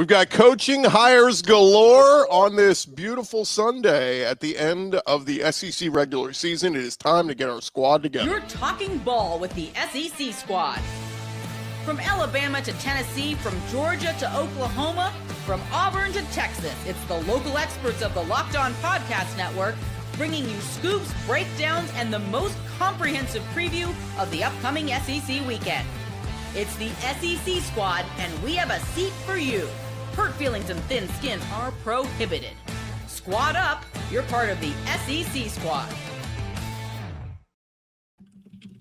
We've got coaching hires galore on this beautiful Sunday at the end of the SEC regular season. It is time to get our squad together. You're talking ball with the SEC squad. From Alabama to Tennessee, from Georgia to Oklahoma, from Auburn to Texas, it's the local experts of the Locked On Podcast Network bringing you scoops, breakdowns, and the most comprehensive preview of the upcoming SEC weekend. It's the SEC squad, and we have a seat for you. Hurt feelings and thin skin are prohibited. Squad up, you're part of the SEC squad.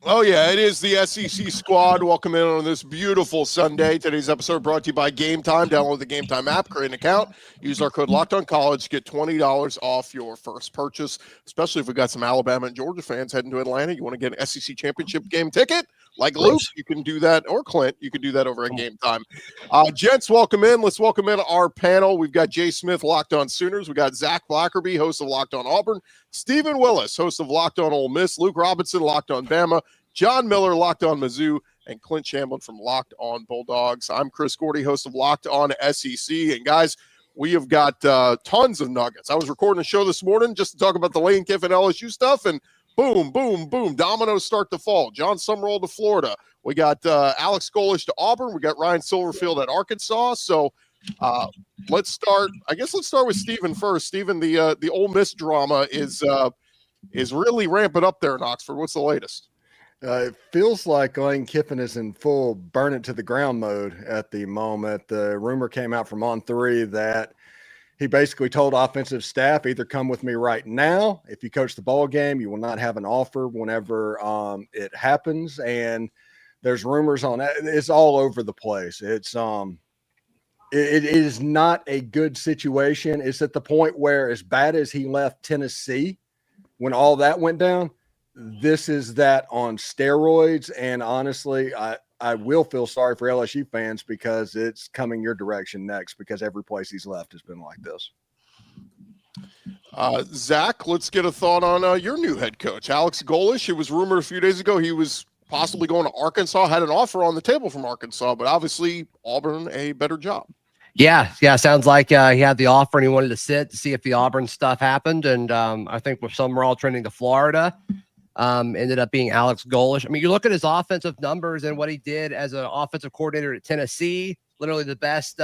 Oh, yeah, it is the SEC squad. Welcome in on this beautiful Sunday. Today's episode brought to you by Gametime. Download the Gametime app, create an account, use our code LOCKEDONCollege, get $20 off your first purchase, especially if we've got some Alabama and Georgia fans heading to Atlanta. You want to get an SEC championship game ticket? Like Luke, you can do that, or Clint, you can do that over at Gametime. Gents, welcome in. Let's welcome in our panel. We've got Jay Smith, Locked On Sooners. We got Zach Blackerby, host of Locked On Auburn. Stephen Willis, host of Locked On Ole Miss. Luke Robinson, Locked On Bama. John Miller, Locked On Mizzou. And Clint Shamblin from Locked On Bulldogs. I'm Chris Gordy, host of Locked On SEC. And guys, we have got tons of nuggets. I was recording a show this morning just to talk about the Lane Kiffin LSU stuff, and boom, boom, boom. Dominoes start to fall. Jon Sumrall to Florida. We got Alex Golesh to Auburn. We got Ryan Silverfield at Arkansas. So let's start. I guess let's start with Stephen first. Stephen, the Ole Miss drama is really ramping up there in Oxford. What's the latest? It feels like Lane Kiffin is in full burn it to the ground mode at the moment. The rumor came out from On3 that he basically told offensive staff, either come with me right now. If you coach the ball game, you will not have an offer whenever it happens. And there's rumors on that. It's all over the place. It's it is not a good situation. It's at the point where, as bad as he left Tennessee when all that went down, this is that on steroids. And honestly, I will feel sorry for LSU fans because it's coming your direction next, because every place he's left has been like this. Zach, let's get a thought on your new head coach, Alex Golesh. It was rumored a few days ago he was possibly going to Arkansas, had an offer on the table from Arkansas, but obviously Auburn a better job. Yeah. Sounds like he had the offer and he wanted to sit to see if the Auburn stuff happened. And I think with Sumrall trending to Florida, ended up being Alex Golesh. I mean, you look at his offensive numbers and what he did as an offensive coordinator at Tennessee, literally the best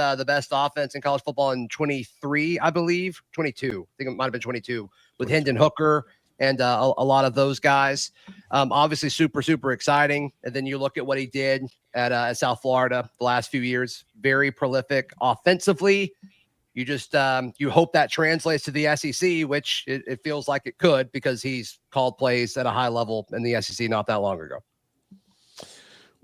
offense in college football in 23, I believe, 22. I think it might've been 22 with Hendon Hooker and a lot of those guys. Obviously super, super exciting. And then you look at what he did at South Florida the last few years, very prolific offensively. You just you hope that translates to the SEC, which it feels like it could, because he's called plays at a high level in the SEC not that long ago.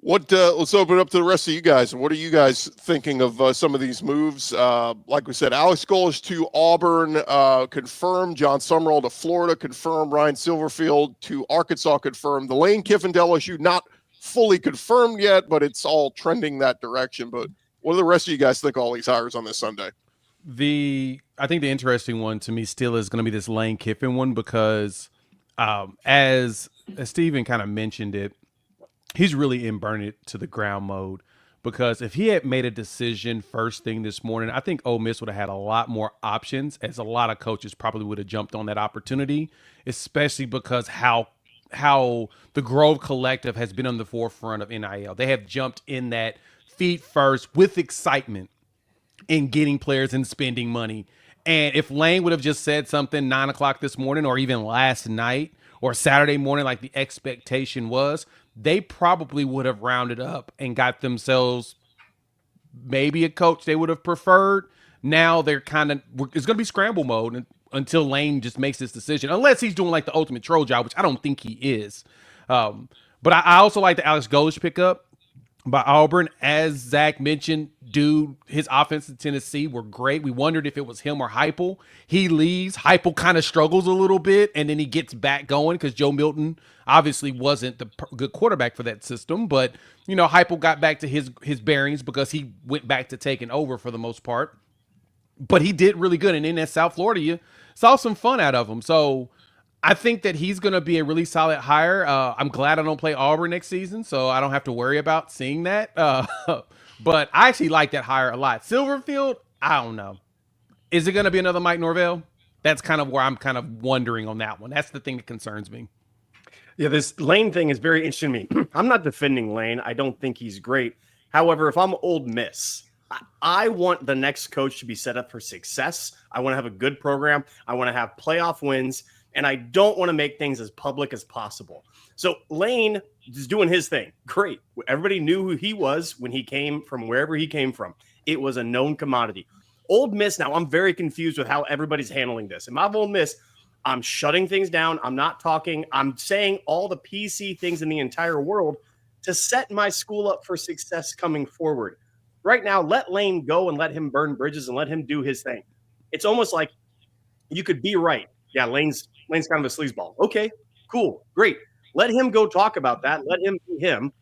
Let's open it up to the rest of you guys. What are you guys thinking of some of these moves? Like we said, Alex Golesh to Auburn, confirmed. Jon Sumrall to Florida, confirmed. Ryan Silverfield to Arkansas, confirmed. The Lane Kiffin to LSU, not fully confirmed yet, but it's all trending that direction. But what do the rest of you guys think of all these hires on this Sunday? I think the interesting one to me still is going to be this Lane Kiffin one, because as Steven kind of mentioned it, he's really in burn it to the ground mode, because if he had made a decision first thing this morning, I think Ole Miss would have had a lot more options, as a lot of coaches probably would have jumped on that opportunity, especially because how the Grove Collective has been on the forefront of NIL. They have jumped in that feet first with excitement in getting players and spending money. And if Lane would have just said something 9 o'clock this morning, or even last night or Saturday morning, like the expectation was, they probably would have rounded up and got themselves maybe a coach they would have preferred. Now they're it's going to be scramble mode until Lane just makes this decision, unless he's doing like the ultimate troll job, which I don't think he is. But I also like the Alex Golesh pickup by Auburn. As Zach mentioned, his offense in Tennessee were great. We wondered if it was him or Heupel. He leaves. Heupel kind of struggles a little bit, and then he gets back going because Joe Milton obviously wasn't the good quarterback for that system. But, Heupel got back to his bearings because he went back to taking over for the most part. But he did really good. And then at South Florida, you saw some fun out of him. So I think that he's going to be a really solid hire. I'm glad I don't play Auburn next season, so I don't have to worry about seeing that. But I actually like that hire a lot. Silverfield, I don't know. Is it going to be another Mike Norvell? That's kind of where I'm kind of wondering on that one. That's the thing that concerns me. Yeah, this Lane thing is very interesting to me. I'm not defending Lane. I don't think he's great. However, if I'm Ole Miss, I want the next coach to be set up for success. I want to have a good program. I want to have playoff wins, and I don't want to make things as public as possible. So Lane is doing his thing. Great. Everybody knew who he was when he came from wherever he came from. It was a known commodity. Ole Miss, now I'm very confused with how everybody's handling this. If I'm Ole Miss, I'm shutting things down. I'm not talking. I'm saying all the PC things in the entire world to set my school up for success coming forward. Right now, let Lane go and let him burn bridges and let him do his thing. It's almost like you could be right. Yeah, Lane's kind of a sleazeball. Okay, cool, great. Let him go talk about that. Let him be him.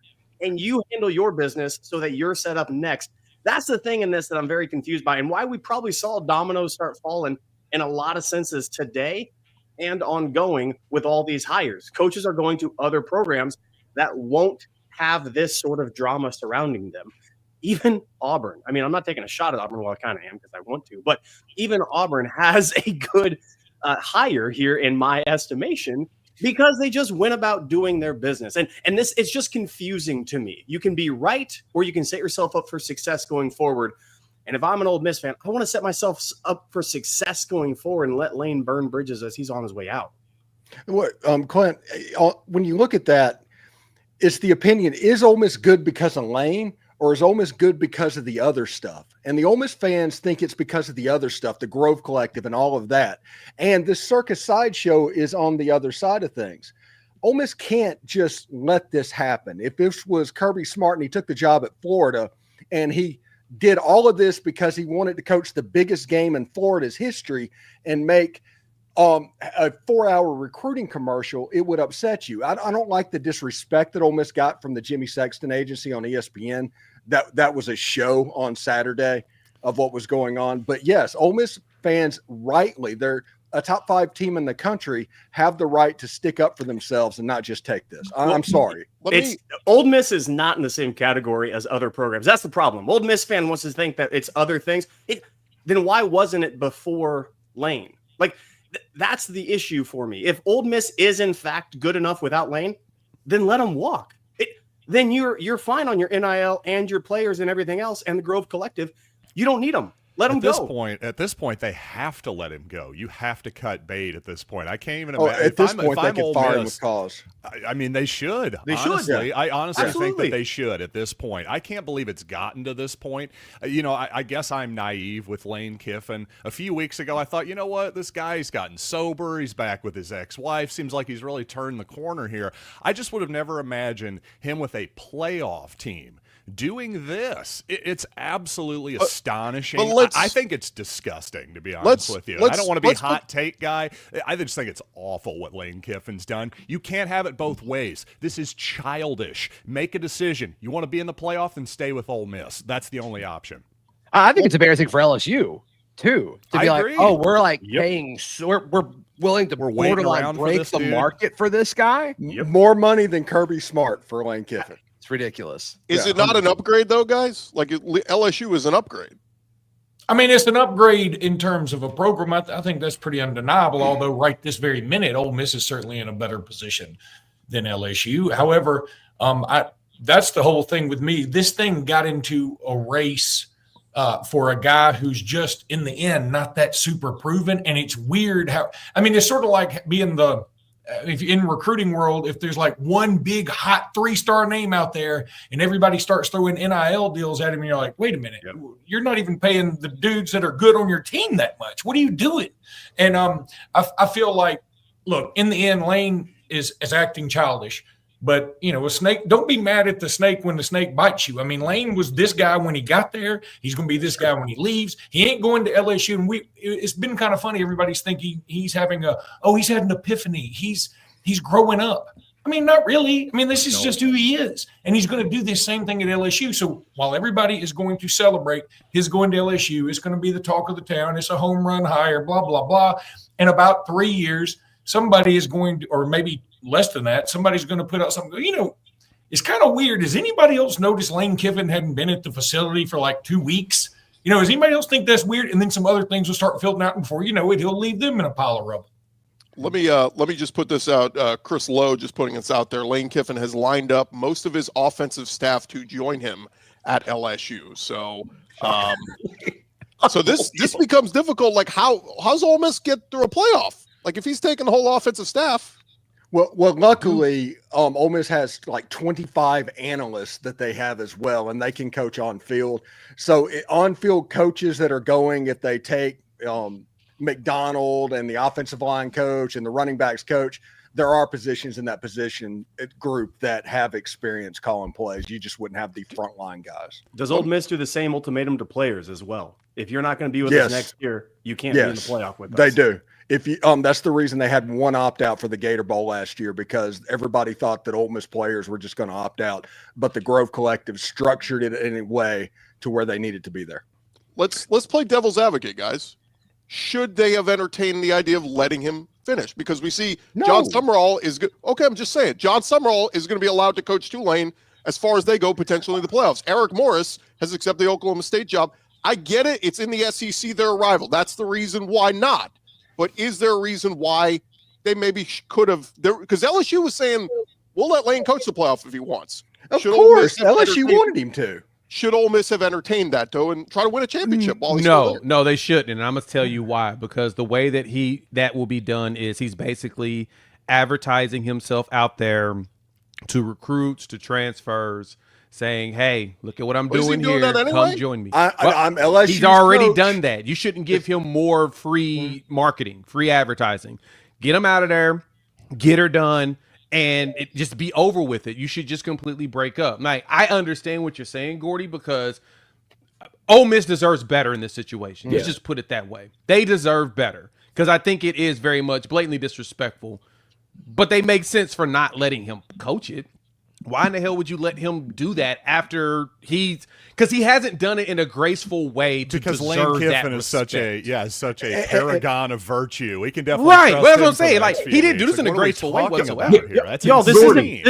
And you handle your business so that you're set up next. That's the thing in this that I'm very confused by and why we probably saw dominoes start falling in a lot of senses today and ongoing with all these hires. Coaches are going to other programs that won't have this sort of drama surrounding them. Even Auburn. I mean, I'm not taking a shot at Auburn. Well, I kind of am because I want to. But even Auburn has a good hire here in my estimation because they just went about doing their business. And this, it's just confusing to me. You can be right or you can set yourself up for success going forward. And if I'm an Ole Miss fan, I want to set myself up for success going forward and let Lane burn bridges as he's on his way out. What, Clint, when you look at that, it's the opinion, is Ole Miss good because of Lane or is Ole Miss good because of the other stuff? And the Ole Miss fans think it's because of the other stuff, the Grove Collective and all of that. And this circus sideshow is on the other side of things. Ole Miss can't just let this happen. If this was Kirby Smart and he took the job at Florida and he did all of this because he wanted to coach the biggest game in Florida's history and make a 4-hour recruiting commercial, it would upset you. I don't like the disrespect that Ole Miss got from the Jimmy Sexton agency on ESPN. That was a show on Saturday of what was going on. But yes, Ole Miss fans rightly, they're a top 5 team in the country, have the right to stick up for themselves and not just take this. I'm sorry. Ole Miss is not in the same category as other programs. That's the problem. Ole Miss fan wants to think that it's other things. Then why wasn't it before Lane? Like, that's the issue for me. If Ole Miss is in fact good enough without Lane, then let them walk. Then you're fine on your NIL and your players and everything else and the Grove Collective. You don't need them. Let him go. At this point, they have to let him go. You have to cut bait at this point. I can't even imagine. At this point, they can fire him with cause. I mean, they should. They honestly. should. I honestly Absolutely. think that they should at this point. I can't believe it's gotten to this point. I guess I'm naive with Lane Kiffin. A few weeks ago, I thought, you know what? This guy's gotten sober. He's back with his ex-wife. Seems like he's really turned the corner here. I just would have never imagined him with a playoff team doing this. It's absolutely astonishing. I think it's disgusting, to be honest with you. I don't want to be a hot take guy. I just think it's awful what Lane Kiffin's done. You can't have it both ways. This is childish. Make a decision. You want to be in the playoff, then stay with Ole Miss. That's the only option. I think it's embarrassing for LSU too to be agree. like, oh, we're like paying, we're willing to borderline break the market for this guy. More money than Kirby Smart for Lane Kiffin. It's ridiculous. Is it not 100%. An upgrade though, guys? Like LSU is an upgrade. I mean, it's an upgrade in terms of a program. I think that's pretty undeniable, although right this very minute, Ole Miss is certainly in a better position than LSU. However, that's the whole thing with me. This thing got into a race for a guy who's just, in the end, not that super proven. And it's weird how – I mean, it's sort of like being the – if in recruiting world, if there's like one big hot 3-star name out there and everybody starts throwing NIL deals at him, and you're like, wait a minute, you're not even paying the dudes that are good on your team that much. What are you doing? And I feel like, look, in the end, Lane is acting childish. But, a snake, don't be mad at the snake when the snake bites you. I mean, Lane was this guy when he got there. He's going to be this guy when he leaves. He ain't going to LSU. And it's been kind of funny. Everybody's thinking he's having he's had an epiphany. He's growing up. I mean, not really. I mean, this is just who he is. And he's going to do the same thing at LSU. So while everybody is going to celebrate his going to LSU, it's going to be the talk of the town. It's a home run hire, blah, blah, blah. In about 3 years, somebody is going to, or maybe less than that, somebody's going to put out something. It's kind of weird. Does anybody else notice Lane Kiffin hadn't been at the facility for like 2 weeks? Does anybody else think that's weird? And then some other things will start filtering out, and before you know it, he'll leave them in a pile of rubble. Let me just put this out. Chris Lowe just putting this out there. Lane Kiffin has lined up most of his offensive staff to join him at LSU. So, so this becomes difficult. Like, how's Ole Miss get through a playoff? Like, if he's taking the whole offensive staff. Well, luckily, Ole Miss has like 25 analysts that they have as well, and they can coach on field. So on-field coaches that are going, if they take McDonald and the offensive line coach and the running backs coach, there are positions in that position group that have experience calling plays. You just wouldn't have the frontline guys. Does Ole Miss do the same ultimatum to players as well? If you're not going to be with us next year, you can't be in the playoff with us. They do. If you that's the reason they had one opt out for the Gator Bowl last year, because everybody thought that Ole Miss players were just going to opt out, but the Grove Collective structured it in a way to where they needed to be there. Let's play devil's advocate, guys. Should they have entertained the idea of letting him finish? Because we see Jon Sumrall is good. Okay, I'm just saying, Jon Sumrall is going to be allowed to coach Tulane as far as they go potentially in the playoffs. Eric Morris has accepted the Oklahoma State job. I get it. It's in the SEC, their rival. That's the reason why not. But is there a reason why they maybe could have? Because LSU was saying, we'll let Lane coach the playoff if he wants. Of course, LSU wanted him to. Should Ole Miss have entertained that, though, and try to win a championship while he's still there? No, they shouldn't. And I'm going to tell you why. Because the way that that will be done is he's basically advertising himself out there to recruits, to transfers, saying, hey, look at what I'm doing here. Anyway? Come join me. I'm LSU. He's already done that. You shouldn't give him more free marketing, free advertising. Get him out of there, get her done, and just be over with it. You should just completely break up. Like, I understand what you're saying, Gordy, because Ole Miss deserves better in this situation. Let's just put it that way. They deserve better, because I think it is very much blatantly disrespectful, but they make sense for not letting him coach it. Why in the hell would you let him do that after because he hasn't done it in a graceful way to because deserve Lane Kiffin that is such a paragon of virtue. We can definitely right. trust Well, that's what him I'm saying. for the Like, next he few didn't do weeks. this in a Like, what are we graceful way talking whatsoever. about here? That's Y'all, insane.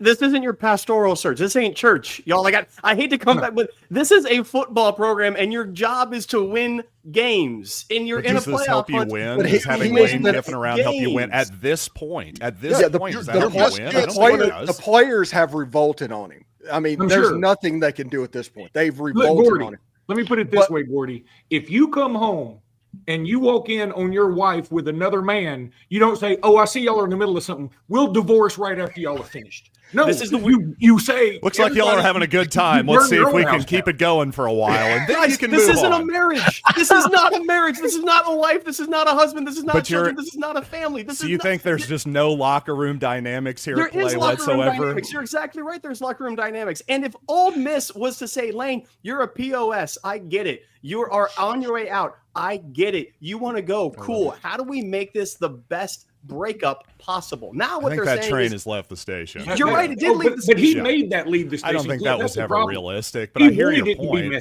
this isn't your pastoral search. This ain't church, y'all. Like, I hate to come back, but this is a football program, and your job is to win games. And you're in a playoff. Does this help you hunt. win? But Does having Lane Kiffin around help you win at this point? At this point, does that help you win? I don't think it does. The players have revolted on him. I mean, there's nothing they can do at this point. They've revolted Gordy, on him. let me put it this way, Gordy. If you come home and you walk in on your wife with another man, you don't say, "Oh, I see y'all are in the middle of something. We'll divorce right after y'all are finished." No, This is you say. Looks like y'all are having a good time. Let's see if we can keep it going for a while, and then you can move on. This isn't a marriage. This is not a marriage. This is not a wife. This is not a husband. This is not children. This is not a family. So you think there's just no locker room dynamics here at play whatsoever? You're exactly right. There's locker room dynamics. And if Ole Miss was to say, Lane, you're a POS, I get it. You are on your way out. I get it. You want to go. Cool. How do we make this the best breakup possible? Now what they're saying is, that train has left the station. You're right, it did leave the station. But he made that leave the station. I don't think that was ever realistic, but I hear your point.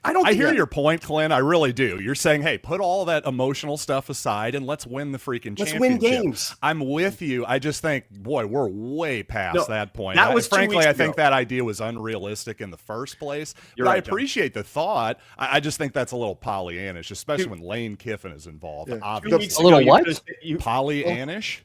I hear your point, Clint. I really do. You're saying, hey, put all that emotional stuff aside and let's win the freaking championship. Let's win games. I'm with you. I just think, boy, we're way past that point. That was frankly, I think that idea was unrealistic in the first place. But I appreciate the thought. I just think that's a little Pollyannish, especially when Lane Kiffin is involved. Yeah. Obviously, A little what? Pollyannish.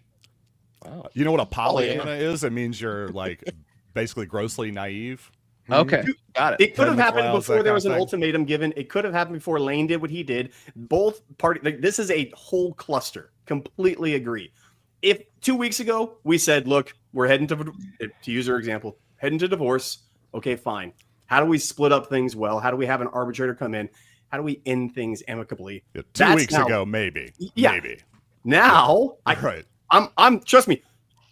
Wow. You know what a Pollyanna is? It means you're like basically grossly naive. Okay, got it. It could have happened Clouds, before that there kind was of an thing. ultimatum given. It could have happened before Lane did what he did. Both parties, like, this is a whole cluster. Completely agree. If 2 weeks ago we said, look, we're heading to use your example, heading to divorce. Okay, fine. How do we split up things well? How do we have an arbitrator come in? How do we end things amicably? Yeah, 2 weeks ago, maybe. Yeah. Maybe. Now, Right. I'm trust me.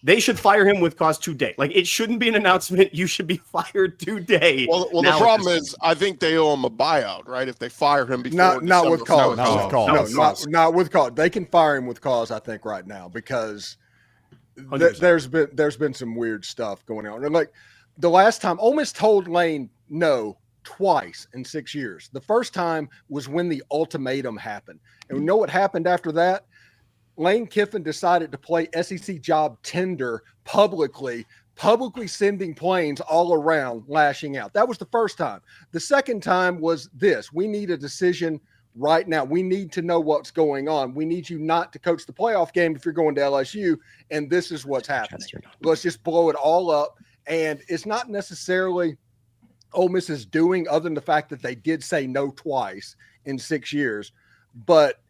They should fire him with cause today. Like, it shouldn't be an announcement. You should be fired today. Well, the problem is, I think they owe him a buyout, right? If they fire him before Not with cause. Not with cause. Not with cause. They can fire him with cause, I think, right now, because there's been some weird stuff going on. And like the last time, Ole Miss told Lane no twice in 6 years. The first time was when the ultimatum happened. And we know what happened after that? Lane Kiffin decided to play SEC job tender publicly publicly sending planes all around, lashing out. That was the first time. The second time was this. We need a decision right now. We need to know what's going on. We need you not to coach the playoff game if you're going to LSU, and this is what's happening. Let's just blow it all up. And it's not necessarily Ole Miss is doing, other than the fact that they did say no twice in 6 years, but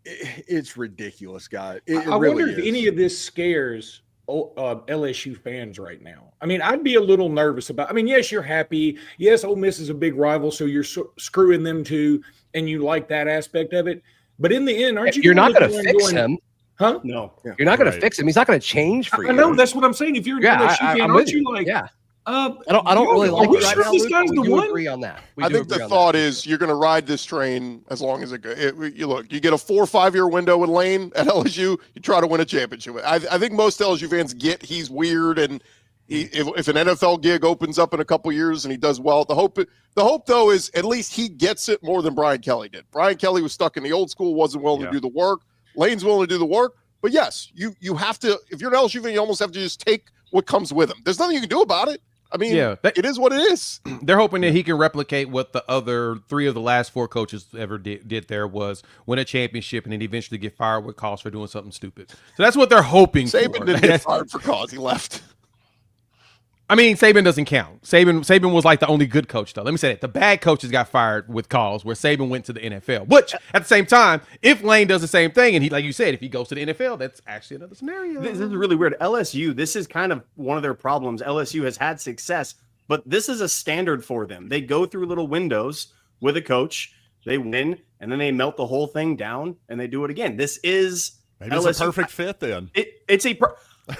it's ridiculous, guys. I wonder if any of this scares LSU fans right now. I mean, I'd be a little nervous about. I mean, yes, you're happy. Yes, Ole Miss is a big rival, so you're screwing them too, and you like that aspect of it. But in the end, aren't you? You're not going to fix him, huh? No, you're not going to fix him. He's not going to change for you. I know that's what I'm saying. If you're an LSU fan, aren't you like? Yeah. I don't really like it right now, Luke, but we do agree on that. I think the thought is you're going to ride this train as long as it goes. You get a 4 or 5 year window with Lane at LSU, you try to win a championship. I think most LSU fans get he's weird, and if an NFL gig opens up in a couple years and he does well, the hope though is at least he gets it more than Brian Kelly did. Brian Kelly was stuck in the old school, wasn't willing to do the work. Lane's willing to do the work, but yes, you have to. If you're an LSU fan, you almost have to just take what comes with him. There's nothing you can do about it. I mean, it is what it is. They're hoping that he can replicate what the other 3 of the last 4 coaches ever did there was win a championship and then eventually get fired with cause for doing something stupid. So that's what they're hoping for. Saban didn't get fired for cause. He left. I mean, Saban doesn't count. Saban was like the only good coach, though. Let me say that. The bad coaches got fired with cause where Saban went to the NFL. Which, at the same time, if Lane does the same thing, and he, like you said, if he goes to the NFL, that's actually another scenario. This is really weird. LSU, this is kind of one of their problems. LSU has had success, but this is a standard for them. They go through little windows with a coach, they win, and then they melt the whole thing down, and they do it again. This is maybe LSU. It's a perfect fit then.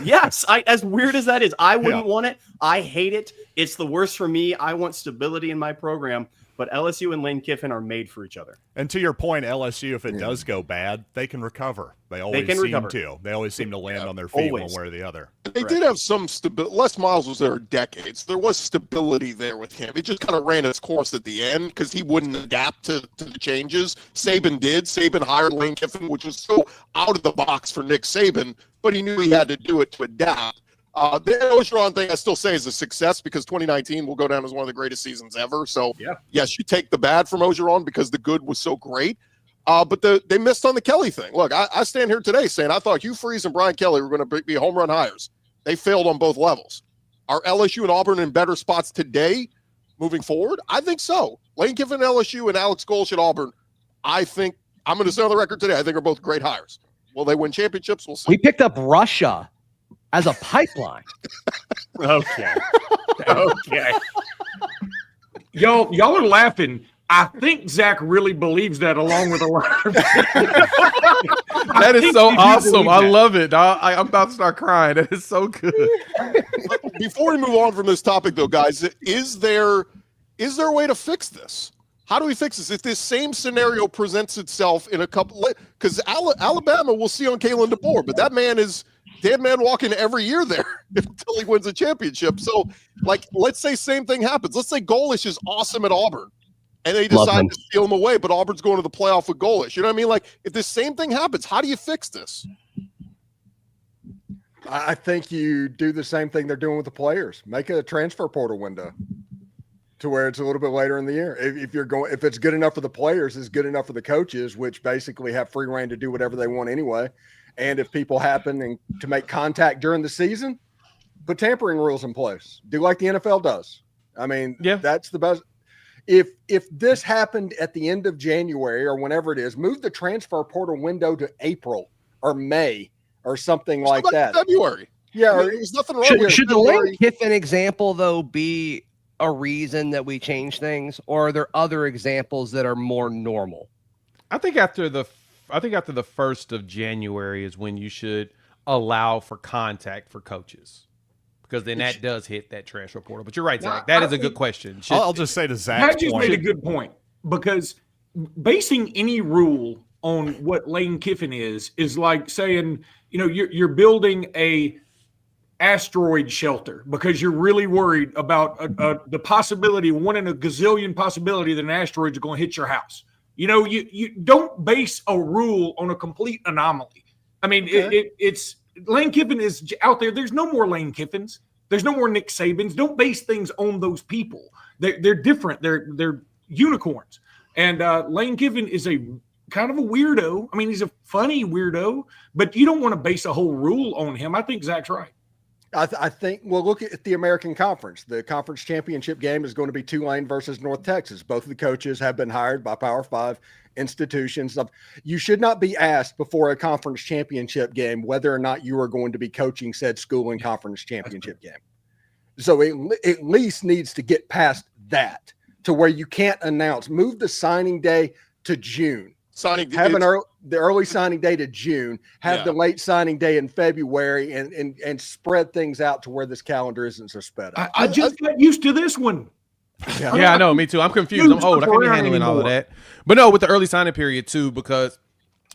Yes, as weird as that is, I wouldn't want it. I hate it. It's the worst for me. I want stability in my program, but LSU and Lane Kiffin are made for each other. And to your point, LSU, if it does go bad, they can recover. They always seem to. They always seem to land on their feet one way or the other. They did have some stability. Les Miles was there decades. There was stability there with him. It just kind of ran its course at the end because he wouldn't adapt to the changes. Saban did. Saban hired Lane Kiffin, which was so out of the box for Nick Saban, but he knew he had to do it to adapt. The Ogeron thing I still say is a success because 2019 will go down as one of the greatest seasons ever. So, yes, you take the bad from Ogeron because the good was so great. But they missed on the Kelly thing. Look, I stand here today saying I thought Hugh Freeze and Brian Kelly were going to be home run hires. They failed on both levels. Are LSU and Auburn in better spots today moving forward? I think so. Lane Kiffin at LSU and Alex Golesh at Auburn, I think, I'm going to say on the record today, I think are both great hires. Will they win championships? We'll see. We picked up Russia as a pipeline. Okay. Y'all are laughing. I think Zach really believes that, along with a lot of That is so awesome. I love it. I'm about to start crying. That is so good. Before we move on from this topic, though, guys, is there a way to fix this? How do we fix this? If this same scenario presents itself in a couple, because Alabama will see on Kalen DeBoer, but that man is dead man walking every year there until he wins a championship. So, let's say same thing happens. Let's say Golesh is awesome at Auburn, and they decide to steal him away, but Auburn's going to the playoff with Golesh. You know what I mean? If this same thing happens, how do you fix this? I think you do the same thing they're doing with the players. Make a transfer portal window to where it's a little bit later in the year. If it's good enough for the players, it's good enough for the coaches, which basically have free reign to do whatever they want anyway. And if people happen to make contact during the season, put tampering rules in place. Do like the NFL does. I mean, that's the best. If this happened at the end of January or whenever it is, move the transfer portal window to April or May or something like that. February. Yeah, I mean, there's nothing wrong with Should the Lane Kiffin example, though, be a reason that we change things, or are there other examples that are more normal? I think after the 1st of January is when you should allow for contact for coaches, because then that does hit that transfer portal. But you're right, Zach. That is a good question. I'll just say to Zach's Pat just point. made a good point, because basing any rule on what Lane Kiffin is like saying, you're building a asteroid shelter because you're really worried about the possibility, one in a gazillion possibility that an asteroid is going to hit your house. You don't base a rule on a complete anomaly. I mean, it's Lane Kiffin is out there. There's no more Lane Kiffins. There's no more Nick Sabans. Don't base things on those people. They're different. They're unicorns. And Lane Kiffin is a kind of a weirdo. I mean, he's a funny weirdo, but you don't want to base a whole rule on him. I think Zach's right. I think, well, look at the American Conference. The conference championship game is going to be Tulane versus North Texas. Both of the coaches have been hired by Power 5 institutions. You should not be asked before a conference championship game whether or not you are going to be coaching said school in conference championship game. So it at least needs to get past that to where you can't announce, move the signing day to June. Have the early signing day to June, have the late signing day in February, and spread things out to where this calendar isn't so sped up. I just got used to this one. Yeah, I know. Me too. I'm confused. I'm old. I can't be handling all of that. But no, with the early signing period too, because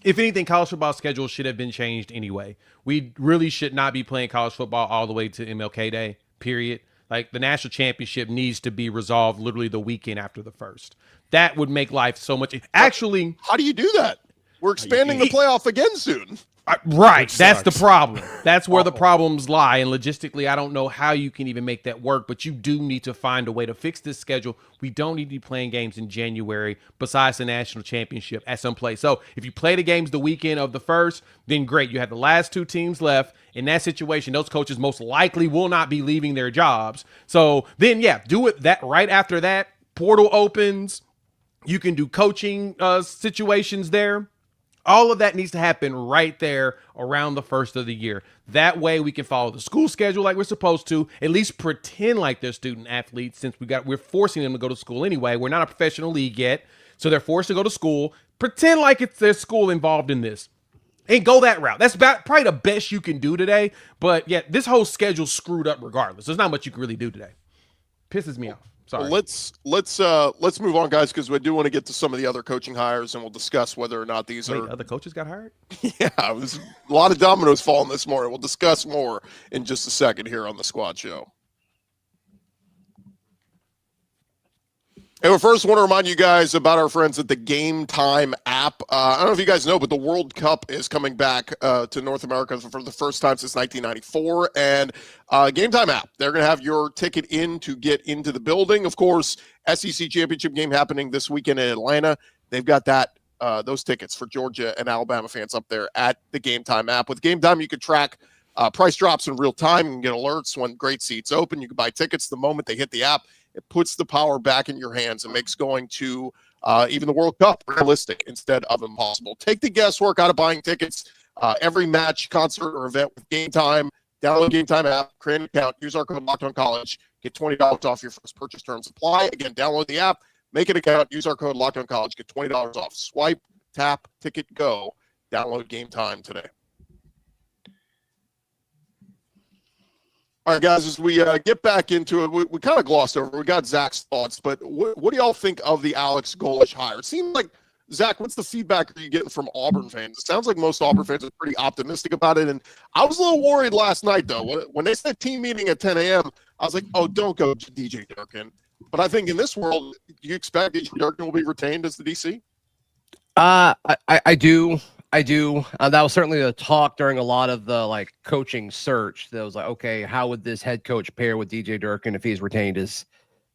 if anything, college football schedule should have been changed anyway. We really should not be playing college football all the way to MLK Day, period. Like the national championship needs to be resolved literally the weekend after the first. That would make life so much. Actually, how do you do that? We're expanding the playoff again soon. Right. That's the problem. That's where the problems lie. And logistically, I don't know how you can even make that work, but you do need to find a way to fix this schedule. We don't need to be playing games in January besides the national championship at some place. So if you play the games the weekend of the first, then great. You have the last two teams left. In that situation, those coaches most likely will not be leaving their jobs. So then, yeah, do it that right after that. Portal opens. You can do coaching situations there. All of that needs to happen right there around the first of the year. That way we can follow the school schedule like we're supposed to, at least pretend like they're student athletes since we're forcing them to go to school anyway. We're not a professional league yet, so they're forced to go to school. Pretend like it's their school involved in this and go that route. That's probably the best you can do today. But yeah, this whole schedule's screwed up regardless. There's not much you can really do today. Pisses me off. Sorry. Well, let's move on, guys, because we do want to get to some of the other coaching hires, and we'll discuss whether or not these are other coaches got hired. Yeah, it was a lot of dominoes falling this morning. We'll discuss more in just a second here on the Squad Show. And we first want to remind you guys about our friends at the Gametime app. I don't know if you guys know, but the World Cup is coming back to North America for the first time since 1994. And Gametime app, they're going to have your ticket in to get into the building. Of course, SEC championship game happening this weekend in Atlanta. They've got those tickets for Georgia and Alabama fans up there at the Gametime app. With Gametime, you can track price drops in real time. You can get alerts when great seats open. You can buy tickets the moment they hit the app. It puts the power back in your hands and makes going to even the World Cup realistic instead of impossible. Take the guesswork out of buying tickets. Every match, concert, or event with Gametime. Download Gametime app, create an account, use our code LOCKEDONCollege, get $20 off your first purchase. Terms apply. Again, download the app, make an account, use our code LOCKEDONCollege, get $20 off. Swipe, tap, ticket, go. Download Gametime today. All right, guys, as we get back into it, we kind of glossed over. We got Zach's thoughts, but what do y'all think of the Alex Golesh hire? It seems like, Zach, what's the feedback are you getting from Auburn fans? It sounds like most Auburn fans are pretty optimistic about it, and I was a little worried last night, though. When they said team meeting at 10 a.m., I was like, oh, don't go to DJ Durkin. But I think in this world, do you expect DJ Durkin will be retained as the DC? I do. That was certainly the talk during a lot of the coaching search. That was like, okay, how would this head coach pair with DJ Durkin if he's retained as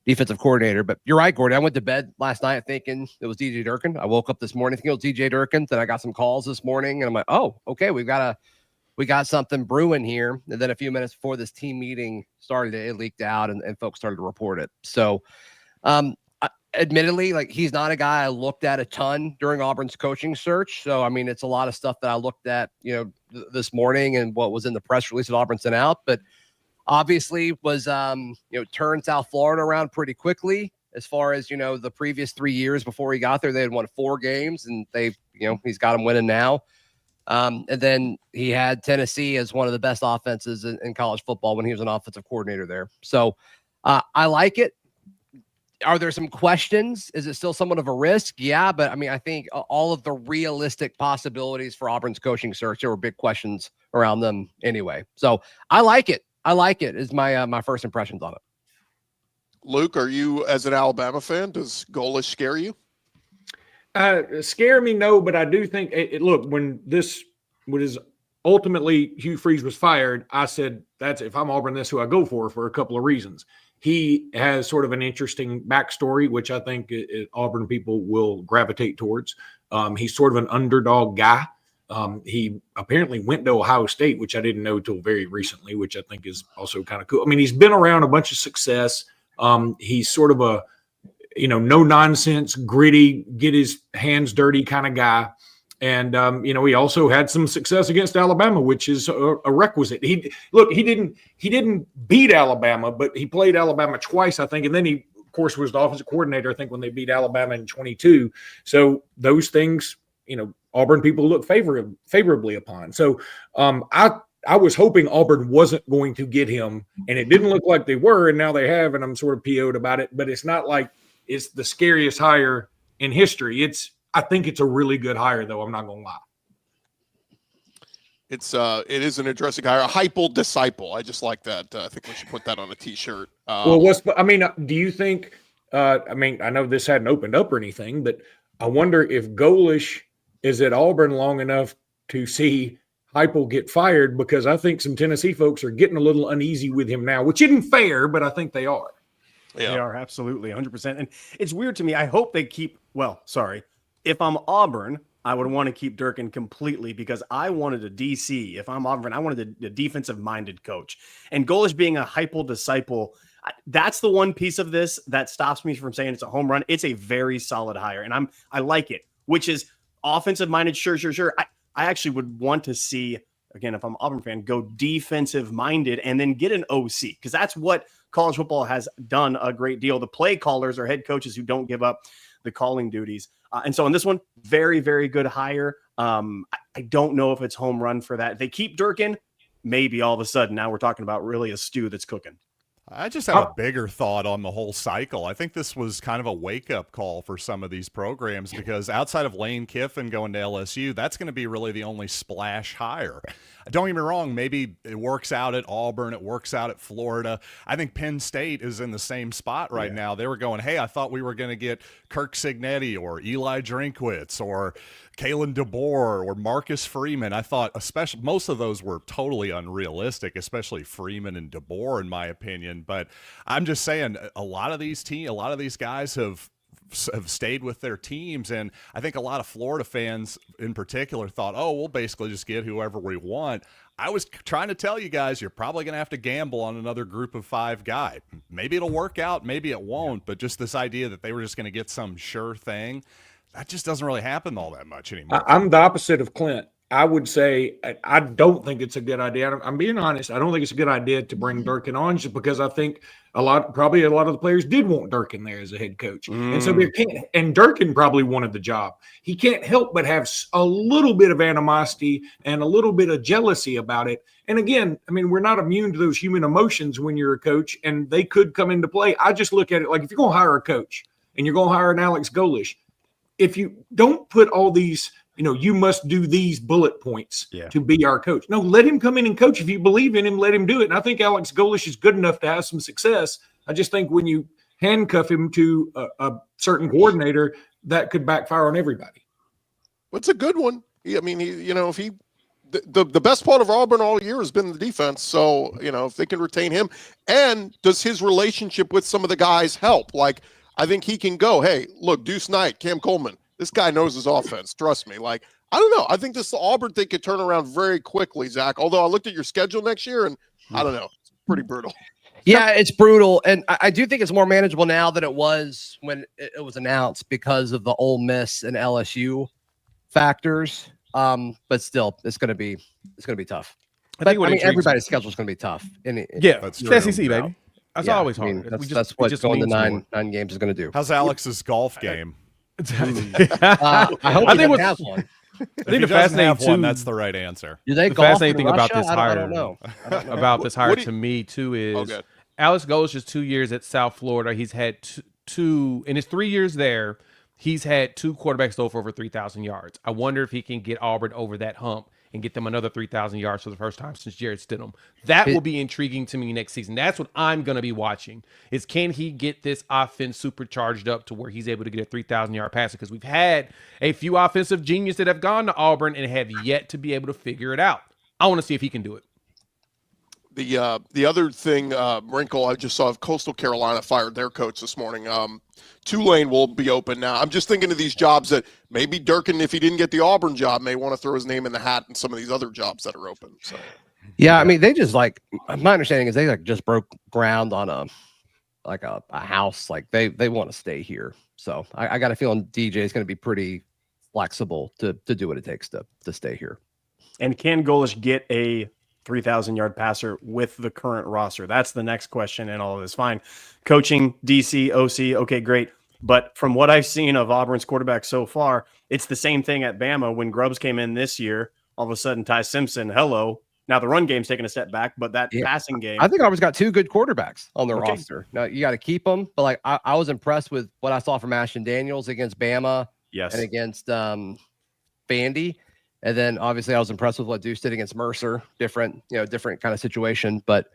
defensive coordinator? But you're right, Gordon. I went to bed last night thinking it was DJ Durkin. I woke up this morning thinking it was DJ Durkin. Then I got some calls this morning, and I'm like, oh, okay, we got something brewing here. And then a few minutes before this team meeting started, it leaked out, and folks started to report it. So, admittedly, he's not a guy I looked at a ton during Auburn's coaching search. So, I mean, it's a lot of stuff that I looked at, this morning and what was in the press release that Auburn sent out. But obviously was, turned South Florida around pretty quickly as far as, the previous 3 years before he got there. They had won 4 games and he's got them winning now. And then he had Tennessee as one of the best offenses in college football when he was an offensive coordinator there. So I like it. Are there some questions? Is it still somewhat of a risk? Yeah, but I mean, I think all of the realistic possibilities for Auburn's coaching search, there were big questions around them anyway. So I like it. Is my first impressions on it. Luke, are you, as an Alabama fan, does Golesh scare you? Scare me, no, but I do think look, when this was ultimately Hugh Freeze was fired, I said, that's if I'm Auburn, that's who I go for a couple of reasons. He has sort of an interesting backstory, which I think Auburn people will gravitate towards. He's sort of an underdog guy. He apparently went to Ohio State, which I didn't know till very recently, which I think is also kind of cool. I mean, he's been around a bunch of success. He's sort of a, no nonsense, gritty, get his hands dirty kind of guy. And, he also had some success against Alabama, which is a requisite. He didn't beat Alabama, but he played Alabama twice, I think. And then he, of course, was the offensive coordinator, I think, when they beat Alabama in 22. So those things, Auburn people look favorably upon. So I was hoping Auburn wasn't going to get him, and it didn't look like they were, and now they have, and I'm sort of PO'd about it. But it's not like it's the scariest hire in history. I think it's a really good hire, though. I'm not going to lie. It is an interesting hire. A hypal disciple. I just like that. I think we should put that on a T-shirt. Do you think? I know this hadn't opened up or anything, but I wonder if Golesh is at Auburn long enough to see Heupel get fired, because I think some Tennessee folks are getting a little uneasy with him now, which isn't fair, but I think they are. Yeah. They are absolutely 100%. And it's weird to me. I hope they keep. If I'm Auburn, I would want to keep Durkin completely, because I wanted a DC. If I'm Auburn, I wanted a defensive-minded coach. And Golesh being a Heupel disciple, that's the one piece of this that stops me from saying it's a home run. It's a very solid hire, and I like it, which is offensive-minded, sure. I actually would want to see, again, if I'm an Auburn fan, go defensive-minded and then get an OC, because that's what college football has done a great deal. The play callers are head coaches who don't give up the calling duties. And so on this one, very, very good hire. I don't know if it's home run for that. If they keep Durkin, maybe all of a sudden now we're talking about really a stew that's cooking. I just have a bigger thought on the whole cycle. I think this was kind of a wake-up call for some of these programs, because outside of Lane Kiffin going to LSU, that's going to be really the only splash hire. Don't get me wrong, maybe it works out at Auburn, it works out at Florida. I think Penn State is in the same spot right now. They were going, hey, I thought we were going to get Kirk Cignetti or Eli Drinkwitz or Kalen DeBoer or Marcus Freeman. I thought especially most of those were totally unrealistic, especially Freeman and DeBoer, in my opinion. But I'm just saying, a lot of these guys have stayed with their teams, and I think a lot of Florida fans in particular thought, oh, we'll basically just get whoever we want. I was trying to tell you guys, you're probably going to have to gamble on another group of 5 guy. Maybe it'll work out, maybe it won't, but just this idea that they were just going to get some sure thing, that just doesn't really happen all that much anymore. I'm the opposite of Clint. I would say I don't think it's a good idea. I'm being honest. I don't think it's a good idea to bring Durkin on, just because I think probably a lot of the players did want Durkin there as a head coach. And so and Durkin probably wanted the job. He can't help but have a little bit of animosity and a little bit of jealousy about it. And again, I mean, we're not immune to those human emotions when you're a coach, and they could come into play. I just look at it like, if you're going to hire a coach and you're going to hire an Alex Golesh, if you don't put all these, you must do these bullet points to be our coach. No, let him come in and coach. If you believe in him, let him do it. And I think Alex Golesh is good enough to have some success. I just think when you handcuff him to a certain coordinator, that could backfire on everybody. It's a good one. The best part of Auburn all year has been the defense. So, if they can retain him, and does his relationship with some of the guys help? Like, I think he can go, hey, look, Deuce Knight, Cam Coleman, this guy knows his offense. Trust me. Like, I don't know. I think this Auburn thing could turn around very quickly, Zach. Although I looked at your schedule next year, and I don't know. It's pretty brutal. Yeah, it's brutal. And I do think it's more manageable now than it was when it was announced, because of the Ole Miss and LSU factors. But still, it's going to be tough. Everybody's schedule is going to be tough. That's true. It's SEC, baby. That's always hard. That's what going to nine games is going to do. How's Alex's golf game? I hope he has one. I think the fascinating one, that's the right answer. Do they the golf fascinating thing about Russia? this hire, I don't know. About this hire to me too is Alex Golesh's 2 years at South Florida. He's had two in his 3 years there. He's had 2 quarterbacks throw for over 3,000 yards. I wonder if he can get Auburn over that hump and get them another 3,000 yards for the first time since Jared Stidham. That will be intriguing to me next season. That's what I'm going to be watching, is can he get this offense supercharged up to where he's able to get a 3,000-yard passer? Because we've had a few offensive geniuses that have gone to Auburn and have yet to be able to figure it out. I want to see if he can do it. The other thing, wrinkle I just saw, Coastal Carolina fired their coach this morning. Tulane will be open now. I'm just thinking of these jobs that maybe Durkin, if he didn't get the Auburn job, may want to throw his name in the hat in some of these other jobs that are open. So, yeah, I mean, they just my understanding is they just broke ground on a house. Like they want to stay here. So I got a feeling DJ is going to be pretty flexible to do what it takes to stay here. And can Golesh get a 3,000-yard passer with the current roster? That's the next question in all of this. Fine. Coaching, DC, OC, okay, great. But from what I've seen of Auburn's quarterback so far, it's the same thing at Bama. When Grubbs came in this year, all of a sudden Ty Simpson, hello. Now the run game's taking a step back, but that passing game. I think Auburn's got 2 good quarterbacks on their roster. Now you got to keep them. But like I was impressed with what I saw from Ashton Daniels against Bama and against Vandy. And then obviously I was impressed with what Deuce did against Mercer. Different kind of situation. But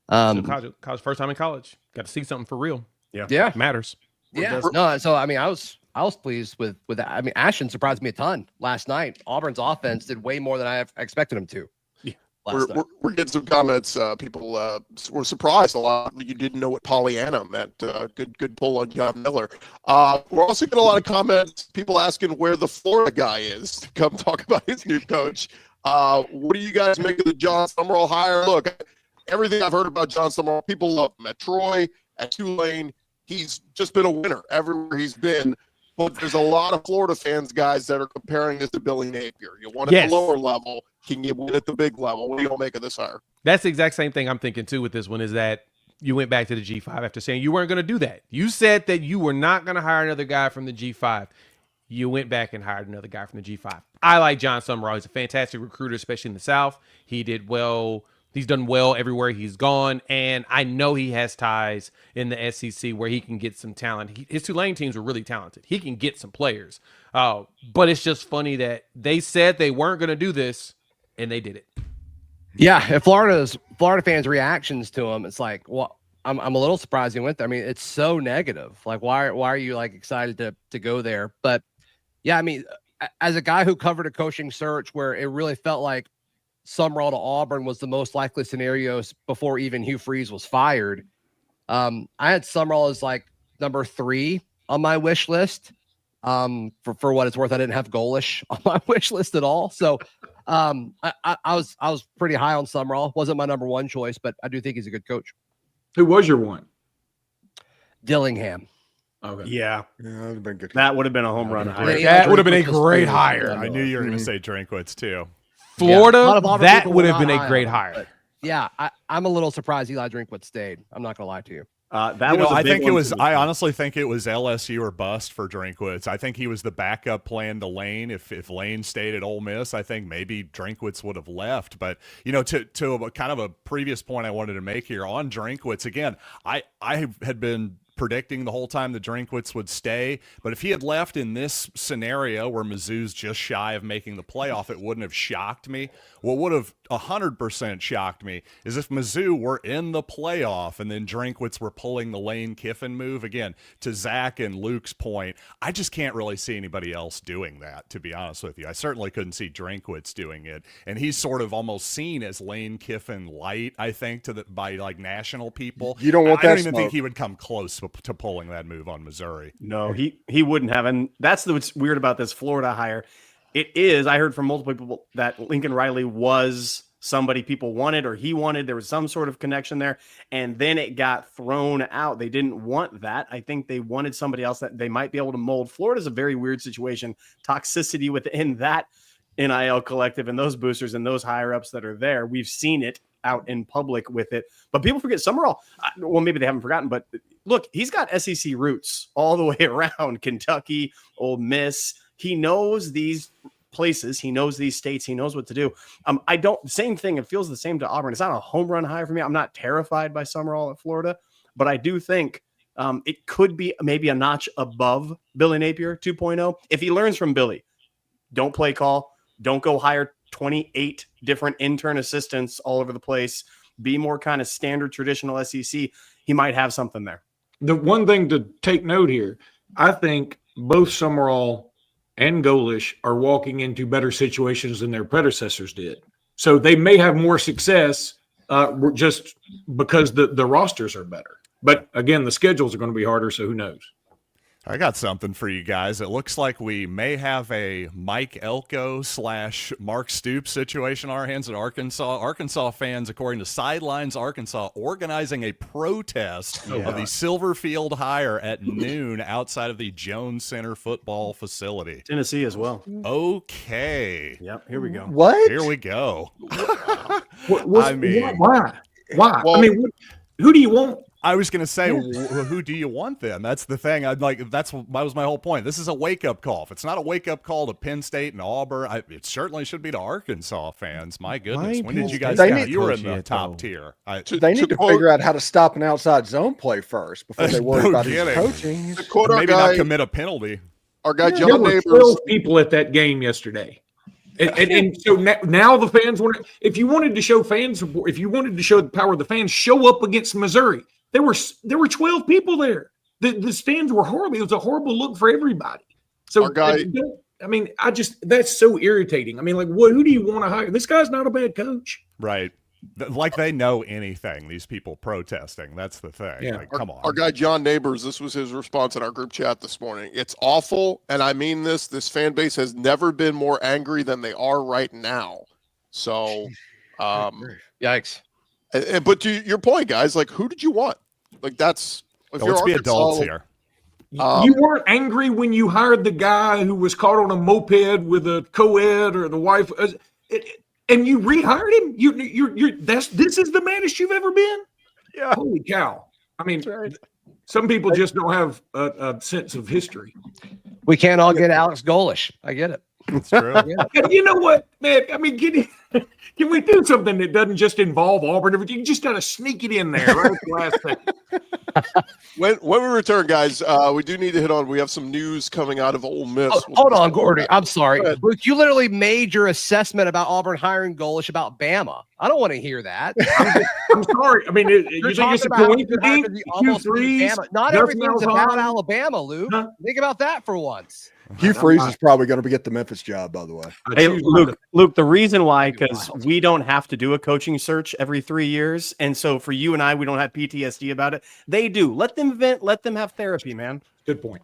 college first time in college. Got to see something for real. Yeah. It matters. Yeah. No, so I mean I was pleased with that. I mean, Ashton surprised me a ton last night. Auburn's offense did way more than I expected them to. We're getting some comments. People were surprised a lot. You didn't know what Pollyanna meant. Good pull on John Miller. We're also getting a lot of comments. People asking where the Florida guy is to come talk about his new coach. What do you guys make of the Jon Sumrall hire? Look, everything I've heard about Jon Sumrall, people love him at Troy, at Tulane. He's just been a winner everywhere he's been. But there's a lot of Florida fans, guys, that are comparing this to Billy Napier. You want at the lower level, can you win at the big level? What do you make of this hire? That's the exact same thing I'm thinking, too, with this one, is that you went back to the G5 after saying you weren't going to do that. You said that you were not going to hire another guy from the G5. You went back and hired another guy from the G5. I like Jon Sumrall. He's a fantastic recruiter, especially in the South. He did well. He's done well everywhere he's gone, and I know he has ties in the SEC where he can get some talent. His Tulane teams were really talented. He can get some players. But it's just funny that they said they weren't going to do this, and they did it. Yeah, if Florida fans' reactions to him, it's like, well, I'm a little surprised he went there. I mean, it's so negative. Like, why are you like excited to go there? But yeah, I mean, as a guy who covered a coaching search where it really felt like Sumrall to Auburn was the most likely scenarios before even Hugh Freeze was fired. I had Sumrall as like number 3 on my wish list. For what it's worth, I didn't have Golesh on my wish list at all. So I was pretty high on Sumrall. Wasn't my number 1 choice, but I do think he's a good coach. Who was your one? Dillingham. Okay. Yeah. That would have been good. That would have been a home run hire. That would have been a great hire. I knew you were going to say Drinkwitz too. Florida, that would have been a great hire. Yeah, I'm a little surprised Eli Drinkwitz stayed. I'm not going to lie to you. I honestly think it was LSU or bust for Drinkwitz. I think he was the backup plan to Lane. If Lane stayed at Ole Miss, I think maybe Drinkwitz would have left. But to a kind of a previous point I wanted to make here on Drinkwitz again, I had been predicting the whole time that Drinkwitz would stay, but if he had left in this scenario where Mizzou's just shy of making the playoff, it wouldn't have shocked me. What would have 100% shocked me is if Mizzou were in the playoff and then Drinkwitz were pulling the Lane Kiffin move. Again, to Zach and Luke's point, I just can't really see anybody else doing that, to be honest with you. I certainly couldn't see Drinkwitz doing it, and he's sort of almost seen as Lane Kiffin light, I think, by like national people. You don't want that. I don't even think he would come close to pulling that move on Missouri. No, he wouldn't have. And that's what's weird about this Florida hire. It is, I heard from multiple people that Lincoln Riley was somebody people wanted or he wanted. There was some sort of connection there. And then it got thrown out. They didn't want that. I think they wanted somebody else that they might be able to mold. Florida's a very weird situation. Toxicity within that NIL collective and those boosters and those higher ups that are there. We've seen it out in public with it. But people forget Sumrall. Well, maybe they haven't forgotten, but look, he's got SEC roots all the way around. Kentucky, Ole Miss. He knows these places. He knows these states. He knows what to do. Same thing. It feels the same to Auburn. It's not a home run hire for me. I'm not terrified by Sumrall at Florida, but I do think it could be maybe a notch above Billy Napier 2.0. If he learns from Billy, don't play call, don't go hire 28 different intern assistants all over the place, be more kind of standard traditional SEC. He might have something there. The one thing to take note here, I think both Sumrall and Golesh are walking into better situations than their predecessors did. So they may have more success just because the rosters are better. But again, the schedules are going to be harder, so who knows? I got something for you guys. It looks like we may have a Mike Elko / Mark Stoops situation on our hands at Arkansas. Arkansas fans, according to Sidelines Arkansas, organizing a protest of the Silverfield hire at noon outside of the Jones Center football facility. Tennessee as well. Okay. Yep, here we go. What? Here we go. Why? Well, I mean, who do you want? I was going to say, who do you want then? That's the thing. That was my whole point. This is a wake-up call. If it's not a wake-up call to Penn State and Auburn, it certainly should be to Arkansas fans. My goodness. When did you guys count? You were in the top tier. They need to figure out how to stop an outside zone play first before they worry about his coaching. Maybe not commit a penalty. Our guy There John were Neighbors. 12 people at that game yesterday. And so now the fans want. If you wanted to show fan support, if you wanted to show the power of the fans, show up against Missouri. There were 12 people there. The stands were horrible. It was a horrible look for everybody. So Our guy, that's so irritating. I mean, like, who do you want to hire? This guy's not a bad coach. Right. Like they know anything, these people protesting. That's the thing. Yeah. Like, come on. Our guy John Neighbors, this was his response in our group chat this morning. It's awful, and I mean this. This fan base has never been more angry than they are right now. So, Yikes. but to your point, guys, like, who did you want? Like, that's Let's be adults here. You weren't angry when you hired the guy who was caught on a moped with a co-ed or the wife, and you rehired him. This is the maddest you've ever been. Yeah. Holy cow! I mean, some people just don't have a sense of history. We can't all get Alex Golesh. I get it. That's true. And you know what, man? I mean, can we do something that doesn't just involve Auburn? You just got to sneak it in there right at the last second. When we return, guys, we do need to hit on. We have some news coming out of Ole Miss. Hold on, Gordy. I'm sorry. Luke, you literally made your assessment about Auburn hiring Golesh about Bama. I don't want to hear that. I'm sorry. I mean, you think it's a coincidence? Not everything's about Alabama, Luke. Huh? Think about that for once. Hugh Freeze is probably going to get the Memphis job, by the way. Hey, Luke, the reason why, because we don't have to do a coaching search every 3 years. And so for you and I, we don't have PTSD about it. They do. Let them vent. Let them have therapy, man. Good point.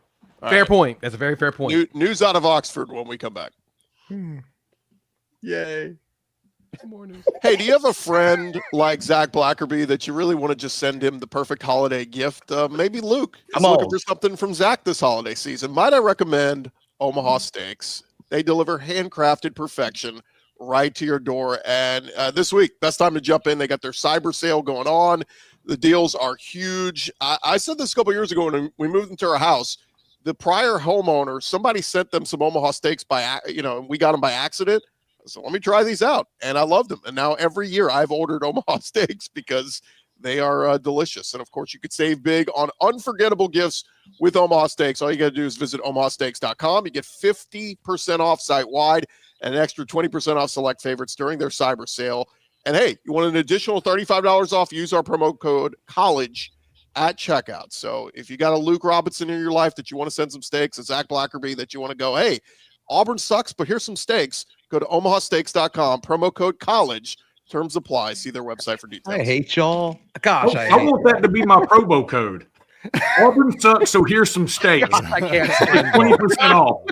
Fair point. That's a very fair point. News out of Oxford when we come back. Yay. Hey, do you have a friend like Zach Blackerby that you really want to just send him the perfect holiday gift? Maybe Luke is looking for something from Zach this holiday season. Might I recommend Omaha Steaks? They deliver handcrafted perfection right to your door. And this week, best time to jump in. They got their cyber sale going on. The deals are huge. I said this a couple years ago when we moved into our house. The prior homeowner, somebody sent them some Omaha Steaks and we got them by accident. So let me try these out. And I love them. And now every year I've ordered Omaha Steaks because they are delicious. And of course, you could save big on unforgettable gifts with Omaha Steaks. All you got to do is visit omahasteaks.com. You get 50% off site-wide and an extra 20% off select favorites during their cyber sale. And hey, you want an additional $35 off, use our promo code COLLEGE at checkout. So if you got a Luke Robinson in your life that you want to send some steaks, a Zach Blackerby that you want to go, hey, Auburn sucks, but here's some steaks. Go to omahasteaks.com, promo code COLLEGE. Terms apply. See their website for details. I hate y'all. Gosh, I want that to be my promo code. Auburn sucks, so here's some steaks. I can't stand 20%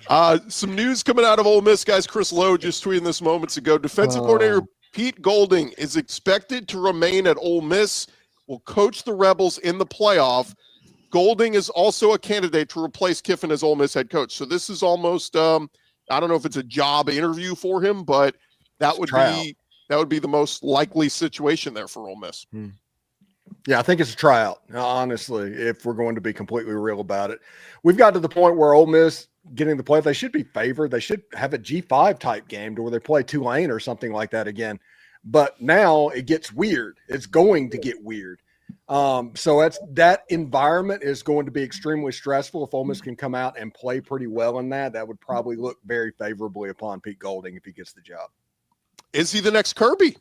off. Some news coming out of Ole Miss, guys. Chris Lowe just tweeted this moments ago. Defensive coordinator Pete Golding is expected to remain at Ole Miss, will coach the Rebels in the playoff. Golding is also a candidate to replace Kiffin as Ole Miss head coach. So this is almost, I don't know if it's a job interview for him, but that would be the most likely situation there for Ole Miss. Yeah, I think it's a tryout, honestly, if we're going to be completely real about it. We've got to the point where Ole Miss getting the play, they should be favored. They should have a G5 type game to where they play Tulane or something like that again. But now it gets weird. It's going to get weird. So that environment is going to be extremely stressful. If Ole Miss can come out and play pretty well in that would probably look very favorably upon Pete Golding if he gets the job. Is he the next Kirby?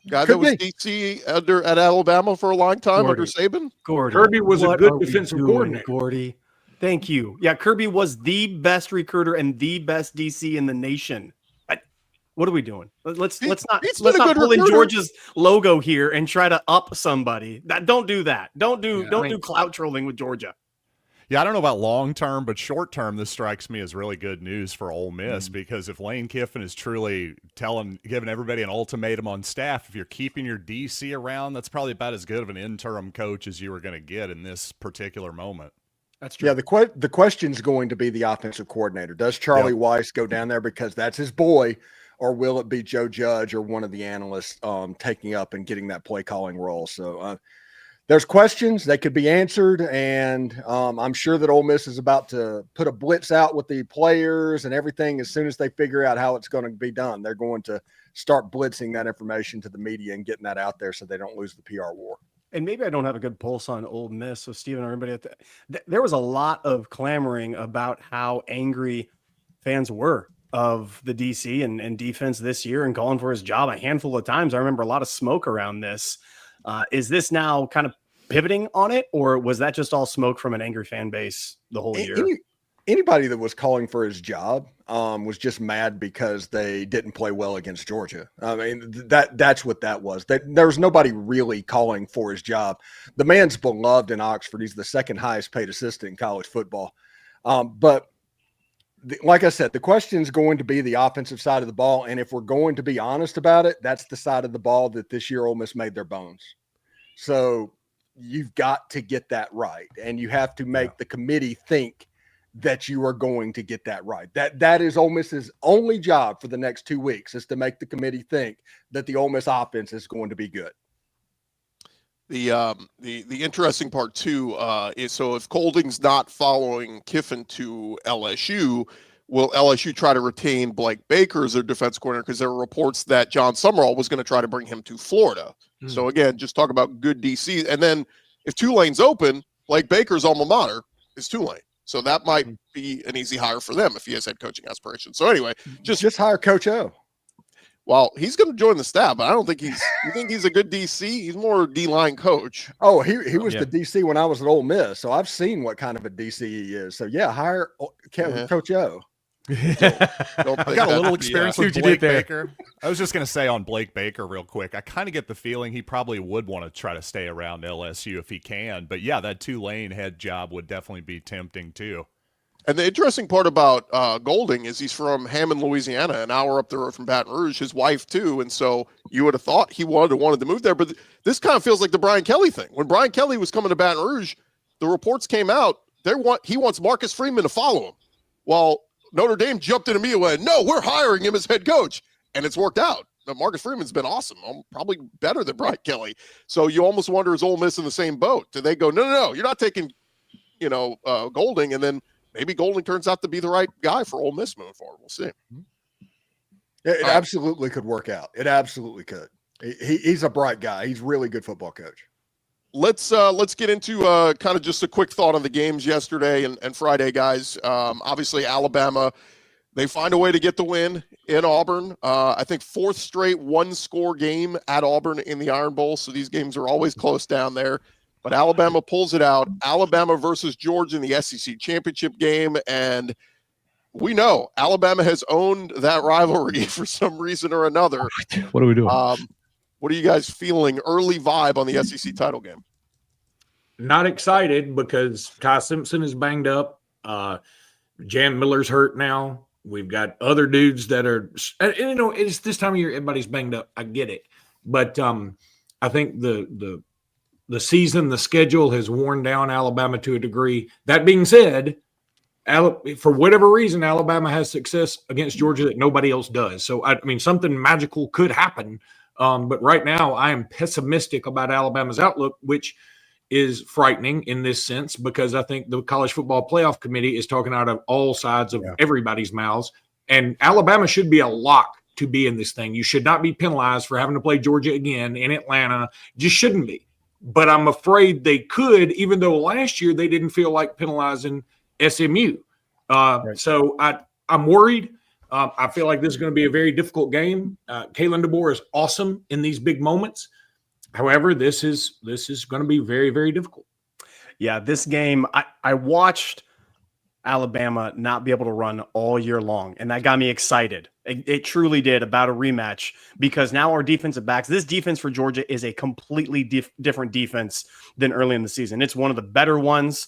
Guy that was DC at Alabama for a long time under Saban? Kirby was a good defensive coordinator. Gordy. Thank you. Yeah, Kirby was the best recruiter and the best DC in the nation. What are we doing? Let's not he's let's been a not good pull in recruiter. Georgia's logo here and try to up somebody. Don't do that. Don't do clout trolling with Georgia. Yeah, I don't know about long term, but short term, this strikes me as really good news for Ole Miss because if Lane Kiffin is truly giving everybody an ultimatum on staff, if you're keeping your DC around, that's probably about as good of an interim coach as you were going to get in this particular moment. That's true. Yeah, the question's going to be the offensive coordinator. Does Charlie Weiss go down there because that's his boy, or will it be Joe Judge or one of the analysts taking up and getting that play calling role? So there's questions that could be answered, and I'm sure that Ole Miss is about to put a blitz out with the players and everything. As soon as they figure out how it's going to be done, they're going to start blitzing that information to the media and getting that out there so they don't lose the PR war. And maybe I don't have a good pulse on Ole Miss. So Steven, everybody, there was a lot of clamoring about how angry fans were of the DC and defense this year and calling for his job a handful of times. I remember a lot of smoke around this. Is this now kind of pivoting on it, or was that just all smoke from an angry fan base the whole year? Anybody that was calling for his job was just mad because they didn't play well against Georgia. I mean, that's what that was. There was nobody really calling for his job. The man's beloved in Oxford. He's the second highest paid assistant in college football. Like I said, the question is going to be the offensive side of the ball. And if we're going to be honest about it, that's the side of the ball that this year Ole Miss made their bones. So you've got to get that right. And you have to make the committee think that you are going to get that right. That is Ole Miss's only job for the next 2 weeks, is to make the committee think that the Ole Miss offense is going to be good. The interesting part too is, so if Golding's not following Kiffin to LSU, will LSU try to retain Blake Baker as their defense coordinator? Because there were reports that Jon Sumrall was going to try to bring him to Florida. So again, just talk about good DC. And then if Tulane's open, Blake Baker's alma mater is Tulane. So that might be an easy hire for them if he has head coaching aspirations. So anyway, just hire Coach O. Well, he's going to join the staff, but I don't think you think he's a good DC? He's more D-line coach. Oh, he was the DC when I was at Ole Miss, so I've seen what kind of a DC he is. So, yeah, hire Coach O. I've got a little experience with Blake Baker. I was just going to say on Blake Baker real quick, I kind of get the feeling he probably would want to try to stay around LSU if he can. But, yeah, that Tulane head job would definitely be tempting too. And the interesting part about Golding is he's from Hammond, Louisiana, an hour up the road from Baton Rouge, his wife too. And so you would have thought he wanted to move there. But this kind of feels like the Brian Kelly thing. When Brian Kelly was coming to Baton Rouge, the reports came out, he wants Marcus Freeman to follow him. Well, Notre Dame jumped in immediately and went, no, we're hiring him as head coach. And it's worked out. Now, Marcus Freeman's been awesome, probably better than Brian Kelly. So you almost wonder, is Ole Miss in the same boat? Do they go, no, you're not taking, Golding, and then maybe Golding turns out to be the right guy for Ole Miss moving forward. We'll see. It absolutely could work out. It absolutely could. He's a bright guy. He's a really good football coach. Let's get into kind of just a quick thought on the games yesterday and Friday, guys. Obviously, Alabama, they find a way to get the win in Auburn. I think fourth straight one-score game at Auburn in the Iron Bowl, so these games are always close down there. But Alabama pulls it out. Alabama versus Georgia in the SEC championship game. And we know Alabama has owned that rivalry for some reason or another. What are we doing? What are you guys feeling? Early vibe on the SEC title game? Not excited because Ty Simpson is banged up. Jan Miller's hurt now. We've got other dudes that are, it's this time of year, everybody's banged up. I get it. But I think the season, the schedule has worn down Alabama to a degree. That being said, for whatever reason, Alabama has success against Georgia that nobody else does. So, I mean, something magical could happen. But right now, I am pessimistic about Alabama's outlook, which is frightening in this sense because I think the College Football Playoff Committee is talking out of all sides of everybody's mouths. And Alabama should be a lock to be in this thing. You should not be penalized for having to play Georgia again in Atlanta. Just shouldn't be. But I'm afraid they could, even though last year they didn't feel like penalizing SMU. So I'm worried. I feel like this is going to be a very difficult game. Kalen DeBoer is awesome in these big moments. However, this is going to be very, very difficult. Yeah, this game, I watched Alabama not be able to run all year long. And that got me excited. It truly did, about a rematch, because now our defensive backs, this defense for Georgia is a completely different defense than early in the season. It's one of the better ones.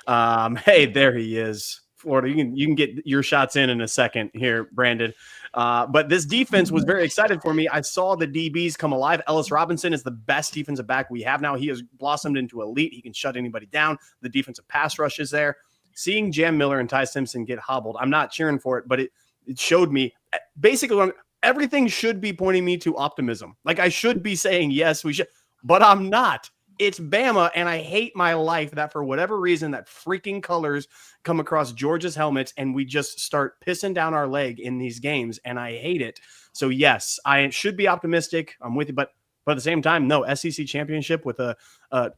Hey, there he is. Florida, you can get your shots in a second here, Brandon. But this defense was very excited for me. I saw the DBs come alive. Ellis Robinson is the best defensive back we have now. He has blossomed into elite. He can shut anybody down. The defensive pass rush is there. Seeing Jam Miller and Ty Simpson get hobbled, I'm not cheering for it, but it showed me basically everything should be pointing me to optimism. Like, I should be saying, yes, we should, but I'm not. It's Bama, and I hate my life that for whatever reason that freaking colors come across Georgia's helmets and we just start pissing down our leg in these games, and I hate it. So, yes, I should be optimistic. I'm with you, but at the same time, no, SEC championship with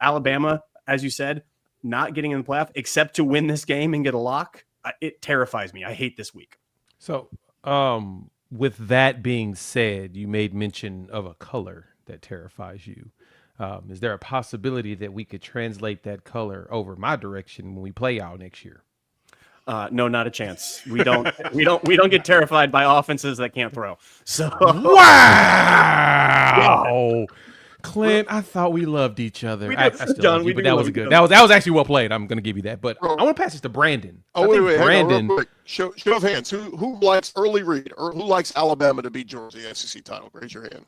Alabama, as you said, not getting in the playoff except to win this game and get a lock. It terrifies me. I hate this week. So, with that being said, you made mention of a color that terrifies you. Is there a possibility that we could translate that color over my direction when we play out next year? No, not a chance. We don't get terrified by offenses that can't throw. So wow. Clint, I thought we loved each other. I still John, love you, but that was good. That was actually well played. I'm going to give you that. But I want to pass this to Brandon. Oh, wait, Brandon. hang on real quick. Show of hands. Who likes early read, or who likes Alabama to beat Georgia the SEC title? Raise your hand.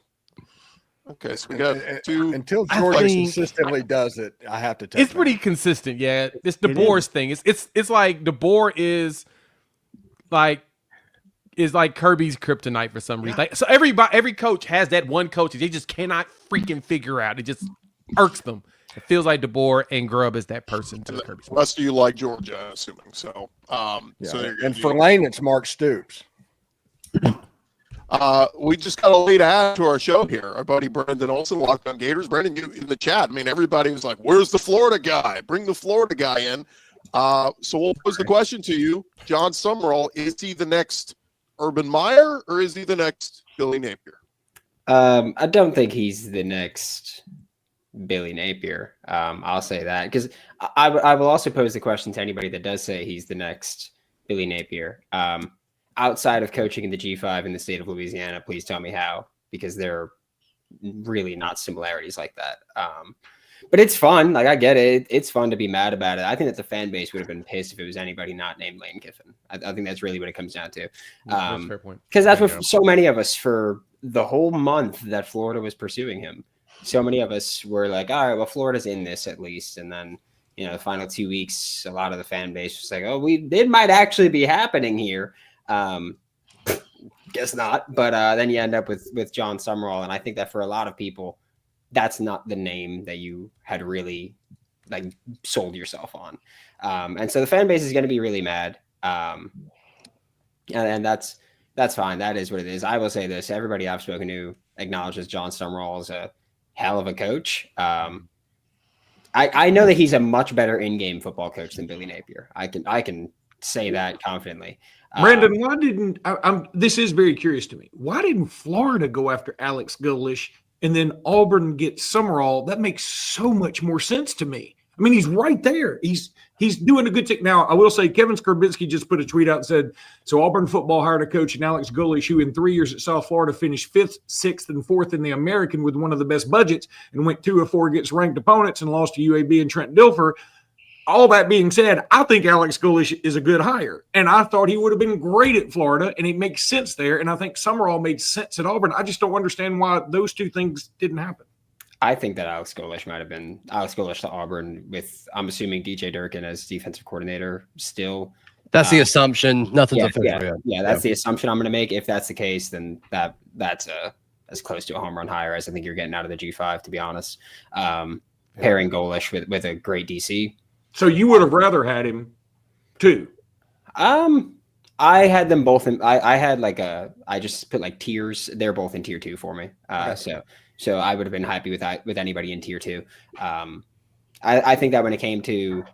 Okay, so we got two. Until Georgia consistently does it, I have to take It's pretty consistent, yeah. It's DeBoer's thing. It's like DeBoer is like Kirby's kryptonite for some reason. Like, so every coach has that one coach that they just cannot freaking figure out. It just irks them. It feels like DeBoer and Grubb is that person to Kirby's. The rest of you like Georgia, I'm assuming. So, and for Lane, it's Mark Stoops. We just got a late add to our show here. Our buddy Brandon Olson, Locked on Gators. Brandon, you in the chat. I mean, everybody was like, "Where's the Florida guy? Bring the Florida guy in." So we'll pose the question to you, Jon Sumrall: is he the next Urban Meyer, or is he the next Billy Napier? I don't think he's the next Billy Napier. I'll say that, because I will also pose the question to anybody that does say he's the next Billy Napier. Outside of coaching in the G5 in the state of Louisiana, please tell me how, because there are really not similarities like that. But it's fun. Like, I get it. It's fun to be mad about it. I think that the fan base would have been pissed if it was anybody not named Lane Kiffin. I think that's really what it comes down to. That's a fair point. Because that's what so many of us, for the whole month that Florida was pursuing him, so many of us were like, all right, well, Florida's in this at least. And then, the final 2 weeks, a lot of the fan base was like, oh, it might actually be happening here. Guess not. But then you end up with Jon Sumrall. And I think that for a lot of people, that's not the name that you had really sold yourself on. And so the fan base is going to be really mad. And that's fine. That is what it is. I will say this. Everybody I've spoken to acknowledges Jon Sumrall is a hell of a coach. I know that he's a much better in-game football coach than Billy Napier. I can say that confidently. Brandon, why didn't this is very curious to me. Why didn't Florida go after Alex Golesh and then Auburn get Sumrall? That makes so much more sense to me. I mean, he's right there. He's doing a good thing. Now, I will say Kevin Skarbinski just put a tweet out and said, so Auburn football hired a coach in Alex Golesh, who in 3 years at South Florida finished 5th, 6th, and 4th in the American with one of the best budgets and went 2 of 4 against ranked opponents and lost to UAB and Trent Dilfer. All that being said, I think Alex Golesh is a good hire, and I thought he would have been great at Florida, and it makes sense there, and I think Sumrall made sense at Auburn. I just don't understand why those two things didn't happen. I think that Alex Golesh might have been Alex Golesh to Auburn with, I'm assuming, DJ Durkin as defensive coordinator still. That's the assumption. Nothing's official yet. Yeah, that's the assumption I'm going to make. If that's the case, then that's as close to a home run hire as I think you're getting out of the G5, to be honest. Pairing Golesh with a great DC. So you would have rather had him too? I had them both in. I had I just put tiers. They're both in tier 2 for me. So I would have been happy with anybody in tier 2. I think that when it came to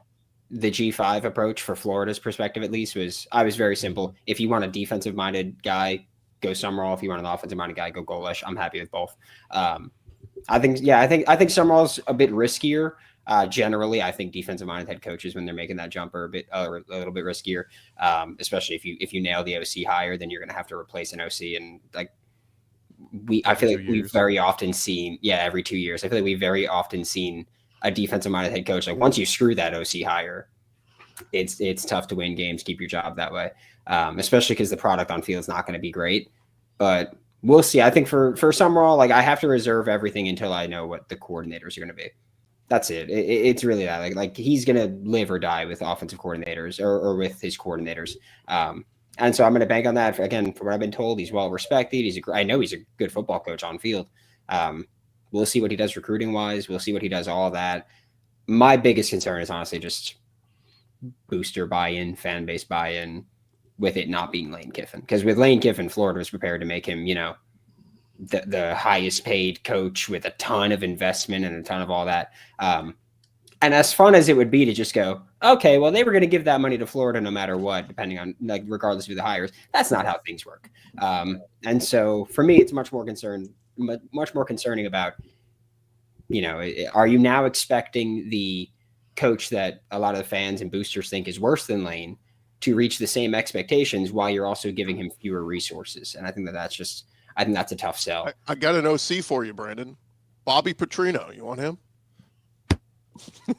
the G5 approach for Florida's perspective, at least, I was very simple. If you want a defensive minded guy, go Sumrall. If you want an offensive minded guy, go Golesh. I'm happy with both. I think Sumrall's a bit riskier. Generally, I think defensive-minded head coaches, when they're making that jump, are a little bit riskier. Especially if you nail the OC hire, then you're going to have to replace an OC, and I feel like we've very often seen, every 2 years. I feel like we've very often seen a defensive-minded head coach. Like once you screw that OC hire, it's tough to win games, keep your job that way. Especially because the product on field is not going to be great. But we'll see. I think for Sumrall, I have to reserve everything until I know what the coordinators are going to be. That's it. It's really that. Like he's going to live or die with offensive coordinators or with his coordinators. And so I'm going to bank on that. Again, from what I've been told, he's well respected. I know he's a good football coach on field. We'll see what he does recruiting wise. We'll see what he does, all that. My biggest concern is honestly just booster buy-in, fan base buy-in, with it not being Lane Kiffin. Because with Lane Kiffin, Florida was prepared to make him, the highest paid coach with a ton of investment and a ton of all that. And as fun as it would be to just go, okay, well, they were going to give that money to Florida no matter what, depending on, regardless of who the hires. That's not how things work. And so for me, it's much more concerning about, are you now expecting the coach that a lot of the fans and boosters think is worse than Lane to reach the same expectations while you're also giving him fewer resources? And I think that's a tough sell. I got an OC for you, Brandon. Bobby Petrino. You want him?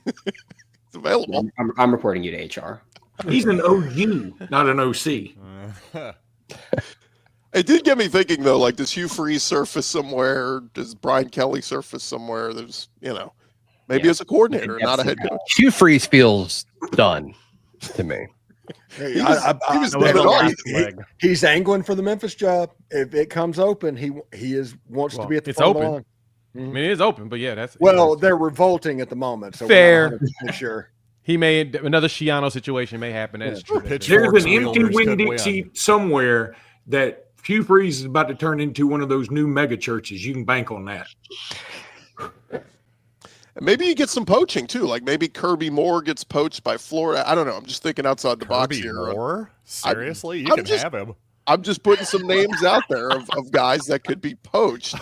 It's available. I'm reporting you to HR. He's an OG, not an OC. It did get me thinking, though, does Hugh Freeze surface somewhere? Does Brian Kelly surface somewhere? There's, maybe as a coordinator, not a head coach. Hugh Freeze feels done to me. He's angling for the Memphis job. If it comes open, he wants to be at the front of the line. I mean, it is open, but that's they're revolting at the moment. So fair. Sure. He made another Shiano situation may happen. That's true. There's an empty Winn-Dixie somewhere that Hugh Freeze is about to turn into one of those new mega churches. You can bank on that. Maybe you get some poaching too. Maybe Kirby Moore gets poached by Florida. I don't know. I'm just thinking outside the box here. Moore? Seriously? You can have him. I'm just putting some names out there of guys that could be poached.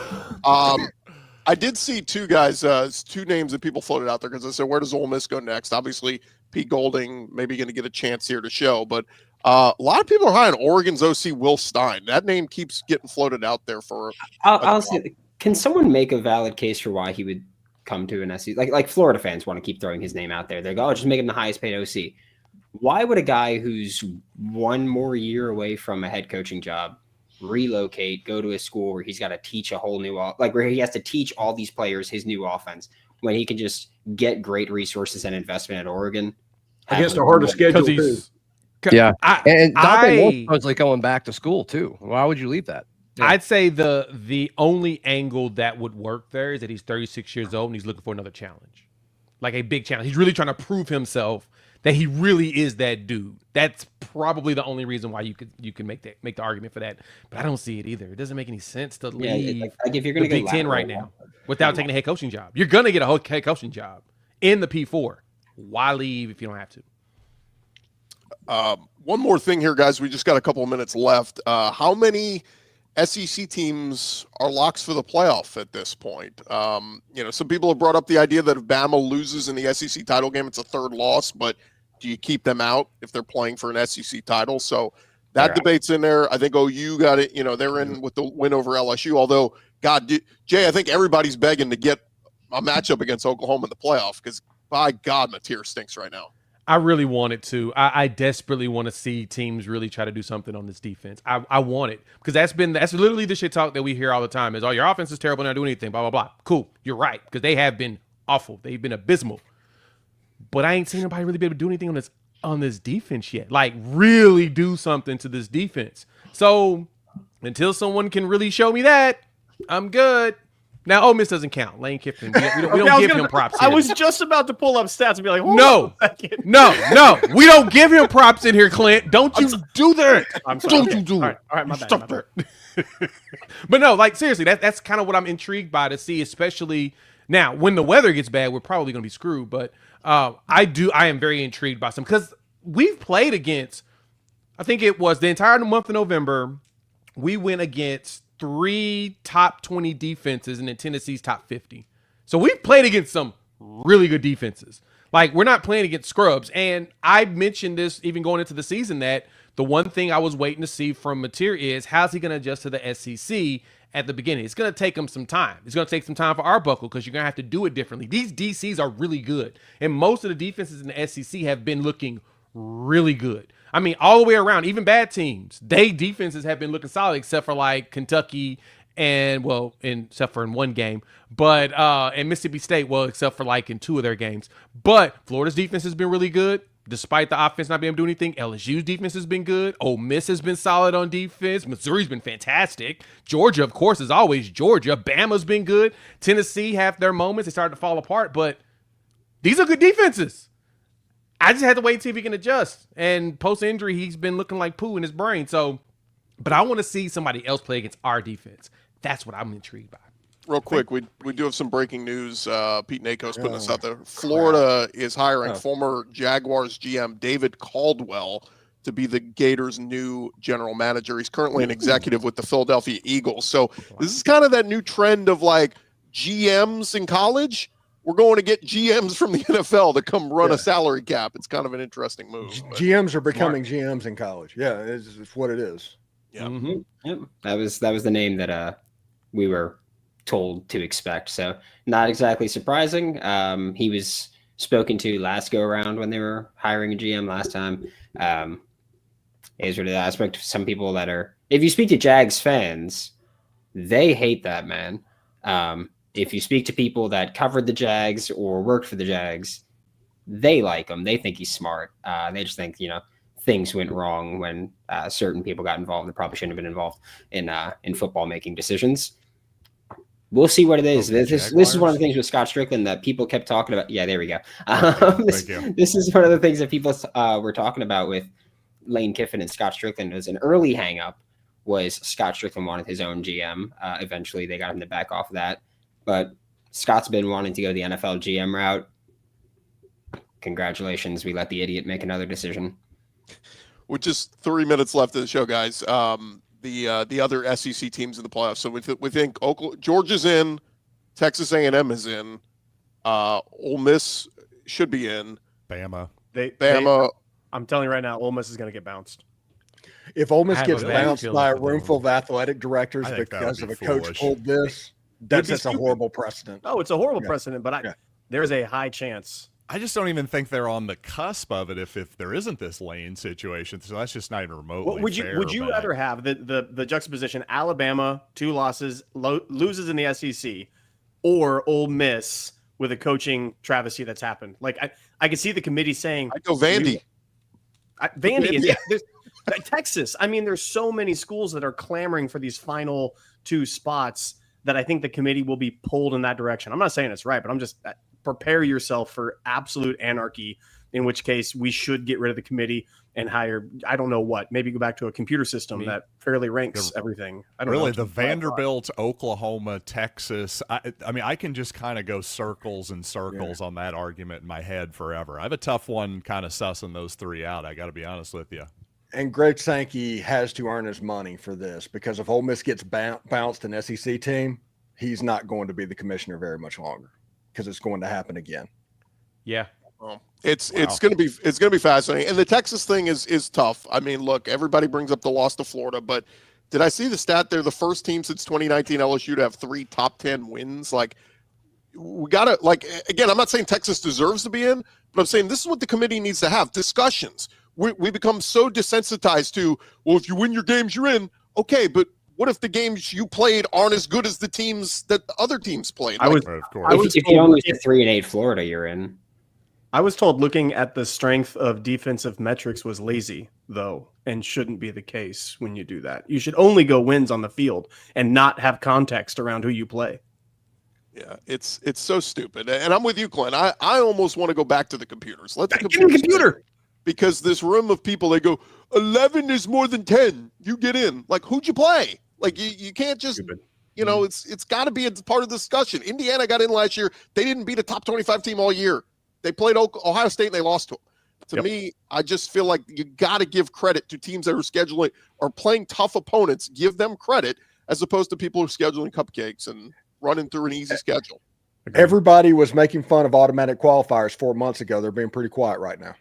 I did see two names that people floated out there because I said, where does Ole Miss go next? Obviously, Pete Golding maybe going to get a chance here to show, but a lot of people are high on Oregon's OC Will Stein. That name keeps getting floated out there for. I'll say, can someone make a valid case for why he would come to an SEC? Like Florida fans want to keep throwing his name out there. They go, just make him the highest paid OC. Why would a guy who's one more year away from a head coaching job relocate, go to a school where he's got to teach a whole new, where he has to teach all these players his new offense when he can just get great resources and investment at Oregon against a harder schedule too? Yeah, and Dante supposedly going back to school too. Why would you leave that? Yeah. I'd say the only angle that would work there is that he's 36 years old and he's looking for another challenge, like a big challenge. He's really trying to prove himself that he really is that dude. That's probably the only reason why you can make the argument for that. But I don't see it either. It doesn't make any sense to leave if you're gonna the Big Ten right now without taking a head coaching job. You're gonna get a head coaching job in the P4. Why leave if you don't have to? One more thing here, guys. We just got a couple of minutes left. How many SEC teams are locks for the playoff at this point? Some people have brought up the idea that if Bama loses in the SEC title game, it's a third loss, but do you keep them out if they're playing for an SEC title? So that debate's in there. I think OU got it. They're in with the win over LSU, although, Jay, I think everybody's begging to get a matchup against Oklahoma in the playoff because, by God, Mateer stinks right now. I really want it to. I desperately want to see teams really try to do something on this defense. I want it because that's literally the shit talk that we hear all the time is, oh, your offense is terrible, not doing anything, blah, blah, blah. Cool. You're right because they have been awful. They've been abysmal. But I ain't seen anybody really be able to do anything on this defense yet. Like, really do something to this defense. So until someone can really show me that, I'm good. Now, Ole Miss doesn't count. Lane Kiffin, we don't give him props. I was just about to pull up stats and be like, no, we don't give him props in here, Clint. Don't you do that. I'm sorry. Don't you do it. All right, my bad. But no, seriously, that's kind of what I'm intrigued by to see, especially now when the weather gets bad, we're probably going to be screwed. But I am very intrigued by some because we've played against, I think it was the entire month of November, we went against 3 top 20 defenses and then Tennessee's top 50. So we've played against some really good defenses. Like, we're not playing against scrubs. And I mentioned this even going into the season, that the one thing I was waiting to see from Mateer is how's he going to adjust to the SEC at the beginning. It's going to take him some time. It's going to take some time for Arbuckle because you're going to have to do it differently. These DCs are really good. And most of the defenses in the SEC have been looking really good. I mean, all the way around, even bad teams, defenses have been looking solid except for like Kentucky and, well, except for in one game, but and Mississippi State, well, except for like in 2 of their games. But Florida's defense has been really good. Despite the offense not being able to do anything, LSU's defense has been good. Ole Miss has been solid on defense. Missouri's been fantastic. Georgia, of course, is always Georgia. Bama's been good. Tennessee have their moments. They started to fall apart, but these are good defenses. I just had to wait and see if he can adjust. And post-injury, he's been looking like poo in his brain. So, but I want to see somebody else play against our defense. That's what I'm intrigued by. Real quick, we do have some breaking news. Pete Nako's putting us out there. Florida is hiring former Jaguars GM David Caldwell to be the Gators' new general manager. He's currently an executive with the Philadelphia Eagles. So this is kind of that new trend of like GMs in college. We're going to get GMs from the NFL to come run a salary cap. It's kind of an interesting move. GMs are becoming GMs in college. Yeah, it's what it is. Yeah. Mm-hmm. Yep. That was the name that we were told to expect. So not exactly surprising. He was spoken to last go around when they were hiring a GM last time. Is really the aspect of some people that are, if you speak to Jags fans, they hate that man. If you speak to people that covered the Jags or worked for the Jags, they like him. They think he's smart. They just think, things went wrong when certain people got involved that probably shouldn't have been involved in football making decisions. We'll see what it is. This is one of the things with Scott Strickland that people kept talking about. Yeah, there we go. This is one of the things that people were talking about with Lane Kiffin and Scott Strickland. Was an early hang-up was Scott Strickland wanted his own GM. Eventually, they got him to back off of that. But Scott's been wanting to go the NFL GM route. Congratulations. We let the idiot make another decision. With just 3 minutes left of the show, guys. The other SEC teams in the playoffs. So we think Georgia's in, Texas A&M is in, Ole Miss should be in. Bama. I'm telling you right now, Ole Miss is going to get bounced. If Ole Miss gets bounced by a room full of athletic directors because of a coach pulled this, that's a horrible precedent. Oh, it's a horrible precedent, but there's a high chance. I just don't even think they're on the cusp of it if there isn't this Lane situation. So that's just not even remotely fair. Would you rather have the juxtaposition Alabama, 2 losses, loses in the SEC, or Ole Miss with a coaching travesty that's happened? Like I could see the committee saying, I go Vandy. Vandy is Texas. I mean, there's so many schools that are clamoring for these final 2 spots that I think the committee will be pulled in that direction. I'm not saying it's right, but I'm just prepare yourself for absolute anarchy, in which case we should get rid of the committee and hire, I don't know what, maybe go back to a computer system that fairly ranks everything. I don't know. The Vanderbilt, Oklahoma, Texas. I mean, I can just kind of go circles and circles on that argument in my head forever. I have a tough one kind of sussing those 3 out. I got to be honest with you. And Greg Sankey has to earn his money for this, because if Ole Miss gets bounced an SEC team, he's not going to be the commissioner very much longer, because it's going to happen again. Yeah. It's going to be fascinating. And the Texas thing is tough. I mean, look, everybody brings up the loss to Florida, but did I see the stat? They're the first team since 2019 LSU to have 3 top 10 wins. Like, we got to, like, again, I'm not saying Texas deserves to be in, but I'm saying this is what the committee needs to have, discussions. We become so desensitized to, well, if you win your games, you're in. Okay, but what if the games you played aren't as good as the teams that the other teams played? If you only get 3-8 Florida, you're in. I was told looking at the strength of defensive metrics was lazy, though, and shouldn't be the case when you do that. You should only go wins on the field and not have context around who you play. Yeah, it's so stupid. And I'm with you, Clint. I almost want to go back to the computers. Let the computer. Because this room of people, they go, 11 is more than 10. You get in. Like, who'd you play? Like, you can't just, it's got to be a part of the discussion. Indiana got in last year. They didn't beat a top 25 team all year. They played Ohio State and they lost to them. To me, I just feel like you got to give credit to teams that are scheduling or playing tough opponents. Give them credit as opposed to people who are scheduling cupcakes and running through an easy schedule. Agreed. Everybody was making fun of automatic qualifiers 4 months ago. They're being pretty quiet right now.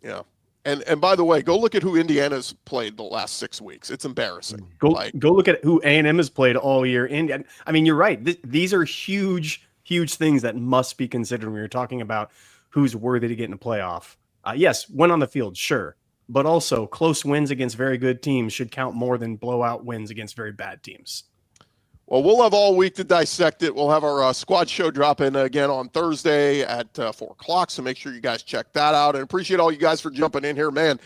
Yeah. And by the way, go look at who Indiana's played the last 6 weeks. It's embarrassing. Go look at who A&M has played all year. I mean, you're right. These are huge things that must be considered when you're talking about who's worthy to get in a playoff. Yes, win on the field, sure. But also close wins against very good teams should count more than blowout wins against very bad teams. Well, we'll have all week to dissect it. We'll have our squad show drop in again on Thursday at 4 o'clock. So make sure you guys check that out, and appreciate all you guys for jumping in here, man.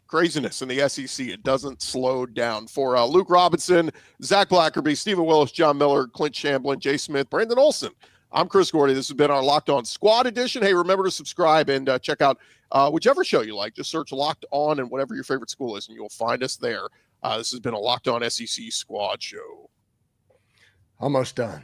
Craziness in the SEC. It doesn't slow down. For Luke Robinson, Zach Blackerby, Stephen Willis, John Miller, Clint Shamblin, Jay Smith, Brandon Olson. I'm Chris Gordy. This has been our Locked On Squad edition. Hey, remember to subscribe and check out whichever show you like. Just search Locked On and whatever your favorite school is, and you'll find us there. This has been a Locked On SEC Squad show. Almost done.